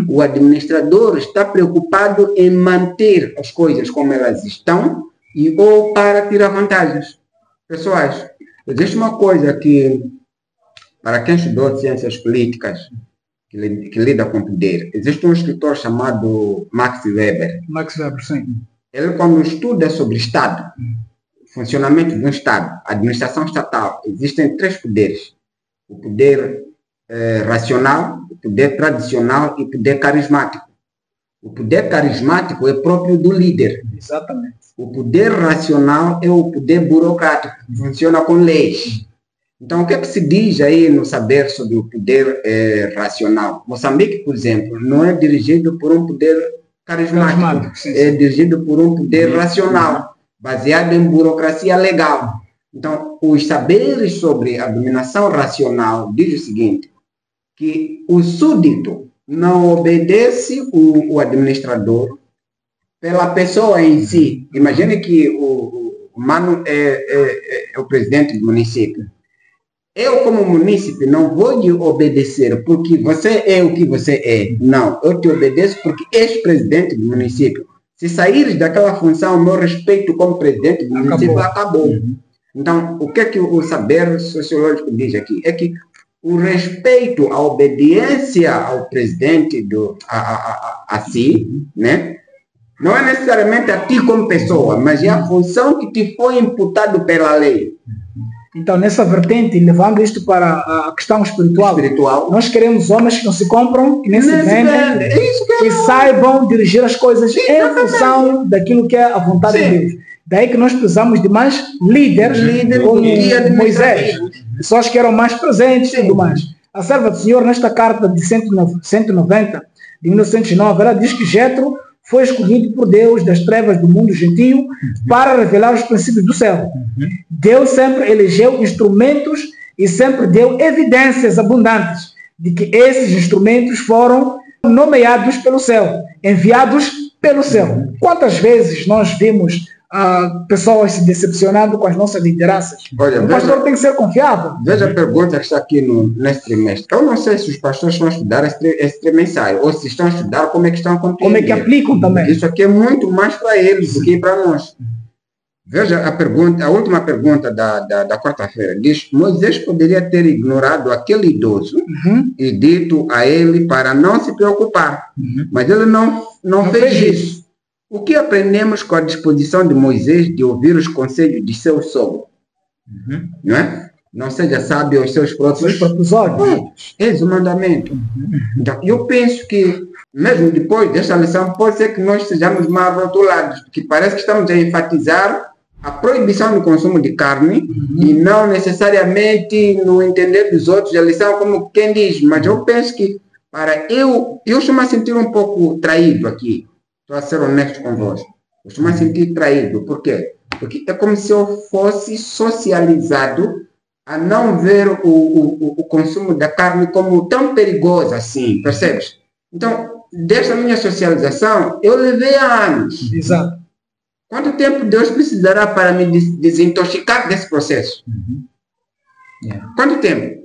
O administrador está preocupado em manter as coisas como elas estão ou para tirar vantagens. Pessoas, existe uma coisa que, para quem estudou ciências políticas, que lida com poder, existe um escritor chamado Max Weber. Max Weber, sim. Ele, quando estuda sobre Estado, funcionamento de um Estado, administração estatal, existem 3 poderes. O poder racional, o poder tradicional e o poder carismático. O poder carismático é próprio do líder. Exatamente. O poder racional é o poder burocrático, que funciona com leis. Então, o que é que se diz aí no saber sobre o poder racional? Moçambique, por exemplo, não é dirigido por um poder carismático, é dirigido por um poder racional, baseado em burocracia legal. Então, os saberes sobre a dominação racional diz o seguinte, que o súdito não obedece o administrador pela pessoa em si. Imagine que o Mano é o presidente do município. Eu, como munícipe, não vou lhe obedecer porque você é o que você é. Não, eu te obedeço porque és presidente do município. Se saíres daquela função, o meu respeito como presidente do município acabou. Então, o que é que o saber sociológico diz aqui? É que o respeito, a obediência ao presidente a si, né? Não é necessariamente a ti como pessoa, mas é a função que te foi imputado pela lei. Então, nessa vertente, levando isto para a questão espiritual, nós queremos homens que não se compram, que nem se vendem, que saibam dirigir as coisas em função daquilo que é a vontade de Deus. Daí que nós precisamos de mais líderes como Moisés, pessoas que eram mais presentes e tudo mais. A serva do Senhor, nesta carta de 190, de 1909, ela diz que Jetro foi escolhido por Deus das trevas do mundo gentio para revelar os princípios do céu. Deus sempre elegeu instrumentos e sempre deu evidências abundantes de que esses instrumentos foram nomeados pelo céu, enviados pelo céu. Quantas vezes nós vimos pessoas se decepcionando com as nossas lideranças? Olha, o pastor tem que ser confiável. Veja a pergunta que está aqui neste trimestre. Eu não sei se os pastores estão a estudar esse trimestre, ou se estão a estudar, como é que estão a compreender. Como é que aplicam também. Isso aqui é muito mais para eles do que para nós. Veja a última pergunta da quarta-feira. Diz: Moisés poderia ter ignorado aquele idoso e dito a ele para não se preocupar. Mas ele não fez isso. O que aprendemos com a disposição de Moisés de ouvir os conselhos de seu sogro? Não é? Não seja sábio aos seus próprios olhos. Eis o mandamento. Então, eu penso que, mesmo depois desta lição, pode ser que nós sejamos mal rotulados, porque parece que estamos a enfatizar a proibição do consumo de carne e não necessariamente no entender dos outros a lição, como quem diz. Mas eu penso que, eu estou a sentir um pouco traído aqui. Estou a ser honesto convosco. Eu estou a sentir traído. Por quê? Porque é como se eu fosse socializado a não ver o consumo da carne como tão perigoso assim, percebes? Então, desta minha socialização, eu levei há anos. Exato. Quanto tempo Deus precisará para me desintoxicar desse processo? Quanto tempo?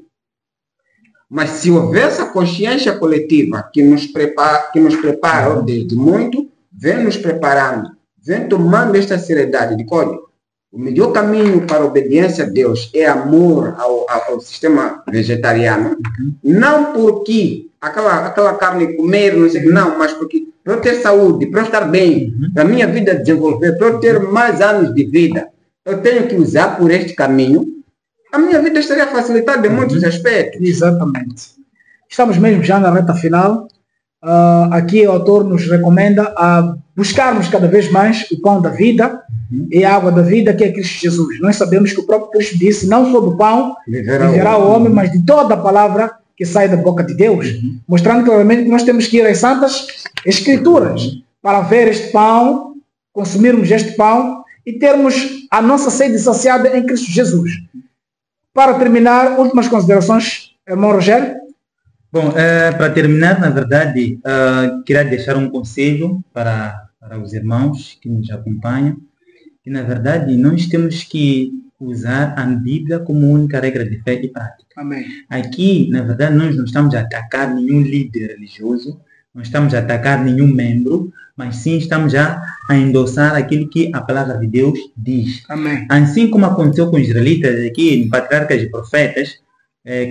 Mas se houver essa consciência coletiva que nos prepara desde muito, vem nos preparando, vem tomando esta seriedade de código. O melhor caminho para a obediência a Deus é amor ao sistema vegetariano. Não porque aquela carne comer, não sei o que, não, mas porque para eu ter saúde, para eu estar bem, para a minha vida desenvolver, para eu ter mais anos de vida, eu tenho que usar por este caminho. A minha vida estaria facilitada em muitos aspectos. Exatamente. Estamos mesmo já na reta final. Aqui o autor nos recomenda a buscarmos cada vez mais o pão da vida e a água da vida, que é Cristo Jesus. Nós sabemos que o próprio Cristo disse: não só do pão viverá o homem, mas de toda a palavra que sai da boca de Deus, mostrando claramente que nós temos que ir às Santas Escrituras para ver este pão, consumirmos este pão e termos a nossa sede saciada em Cristo Jesus. Para terminar, últimas considerações, irmão Rogério? Bom, para terminar, na verdade, queria deixar um conselho para os irmãos que nos acompanham, que na verdade nós temos que usar a Bíblia como única regra de fé e prática. Amém. Aqui, na verdade, nós não estamos a atacar nenhum líder religioso, não estamos a atacar nenhum membro, mas sim estamos a endossar aquilo que a palavra de Deus diz. Amém. Assim como aconteceu com os israelitas aqui em Patriarcas e Profetas,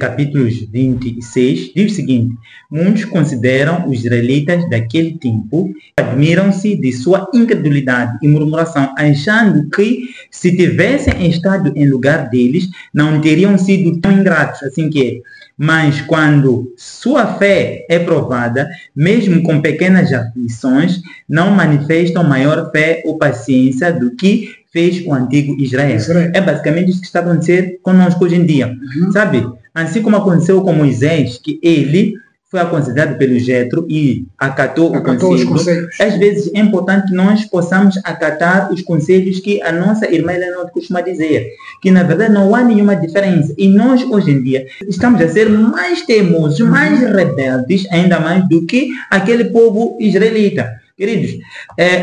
capítulos 26, diz o seguinte: muitos consideram os israelitas daquele tempo, admiram-se de sua incredulidade e murmuração, achando que se tivessem estado em lugar deles, não teriam sido tão ingratos, assim que é. Mas quando sua fé é provada, mesmo com pequenas aflições, não manifestam maior fé ou paciência do que fez o antigo Israel. É basicamente isso que está acontecendo conosco hoje em dia. Sabe? Assim como aconteceu com Moisés, que ele foi aconselhado pelo Jetro e acatou o conselho. Às vezes é importante que nós possamos acatar os conselhos que a nossa irmã Helena costuma dizer, que na verdade não há nenhuma diferença. E nós hoje em dia estamos a ser mais teimosos, mais rebeldes, ainda mais do que aquele povo israelita. Queridos,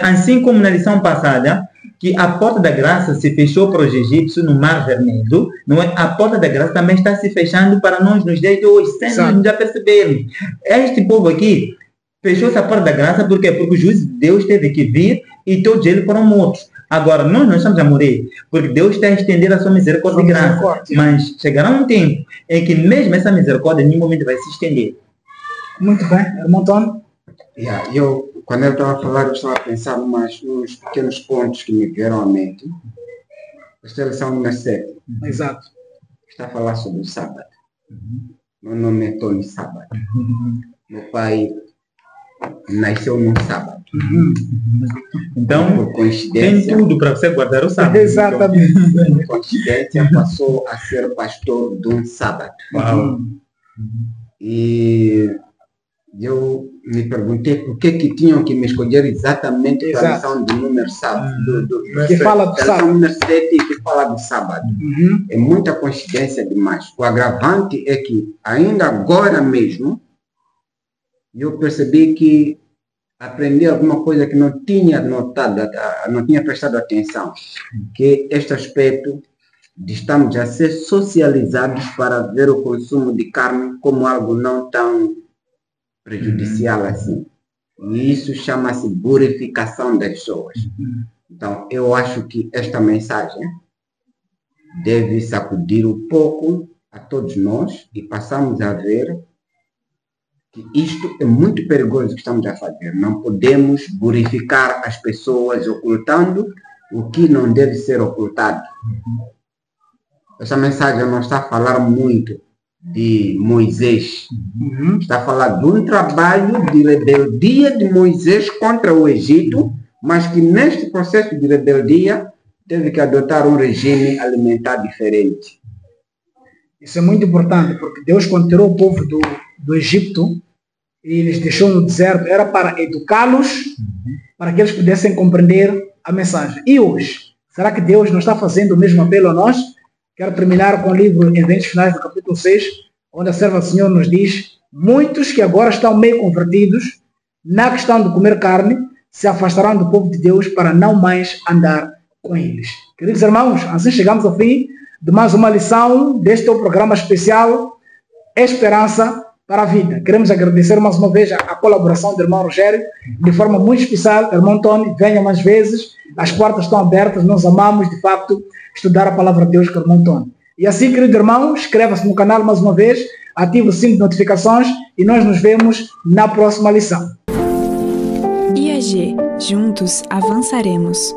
assim como na lição passada, que a porta da graça se fechou para os egípcios no Mar Vermelho, não é? A porta da graça também está se fechando para nós nos dias de hoje, sem nós já percebermos. Este povo aqui fechou-se a porta da graça porque o juízo de Deus teve que vir e todos eles foram mortos. Agora, nós não estamos a morrer, porque Deus está a estender a sua misericórdia e graça. Mas chegará um tempo em que mesmo essa misericórdia em nenhum momento vai se estender. Muito bem, irmão Antônio. Quando eu estava a falar, eu estava a pensar nos pequenos pontos que me vieram à mente. Esta lição número 7. Exato. Está a falar sobre o sábado. Meu nome é Tony Sábado. Meu pai nasceu num sábado. Então, por coincidência, tem tudo para você guardar o sábado. Exatamente. Por coincidência, passou a ser pastor de um sábado. Uau. E Eu me perguntei por que tinham que me escolher exatamente para a lição do número sábado. Que fala do sábado. Número 7 que fala do sábado. É muita coincidência demais. O agravante é que ainda agora mesmo eu percebi que aprendi alguma coisa que não tinha notado, não tinha prestado atenção, que este aspecto de estamos a ser socializados para ver o consumo de carne como algo não tão prejudicial assim. E isso chama-se purificação das pessoas. Então, eu acho que esta mensagem deve sacudir um pouco a todos nós e passamos a ver que isto é muito perigoso que estamos a fazer. Não podemos purificar as pessoas ocultando o que não deve ser ocultado. Essa mensagem não está a falar muito de Moisés. Está a falar de um trabalho de rebeldia de Moisés contra o Egito, mas que neste processo de rebeldia teve que adotar um regime alimentar diferente. Isso é muito importante, porque Deus, quando tirou o povo do Egito e eles deixou no deserto, era para educá-los, para que eles pudessem compreender a mensagem. E hoje, será que Deus não está fazendo o mesmo apelo a nós? Quero terminar com o livro Eventos Finais, do capítulo 6, onde a serva do Senhor nos diz: muitos que agora estão meio convertidos na questão de comer carne se afastarão do povo de Deus para não mais andar com eles. Queridos irmãos, assim chegamos ao fim de mais uma lição deste programa especial Esperança para a Vida. Queremos agradecer mais uma vez a colaboração do irmão Rogério, de forma muito especial. Irmão Tony, venha mais vezes, as portas estão abertas, nós amamos de facto estudar a palavra de Deus com o irmão Tony. E assim, querido irmão, inscreva-se no canal mais uma vez, ative o sininho de notificações e nós nos vemos na próxima lição. IAG, juntos avançaremos.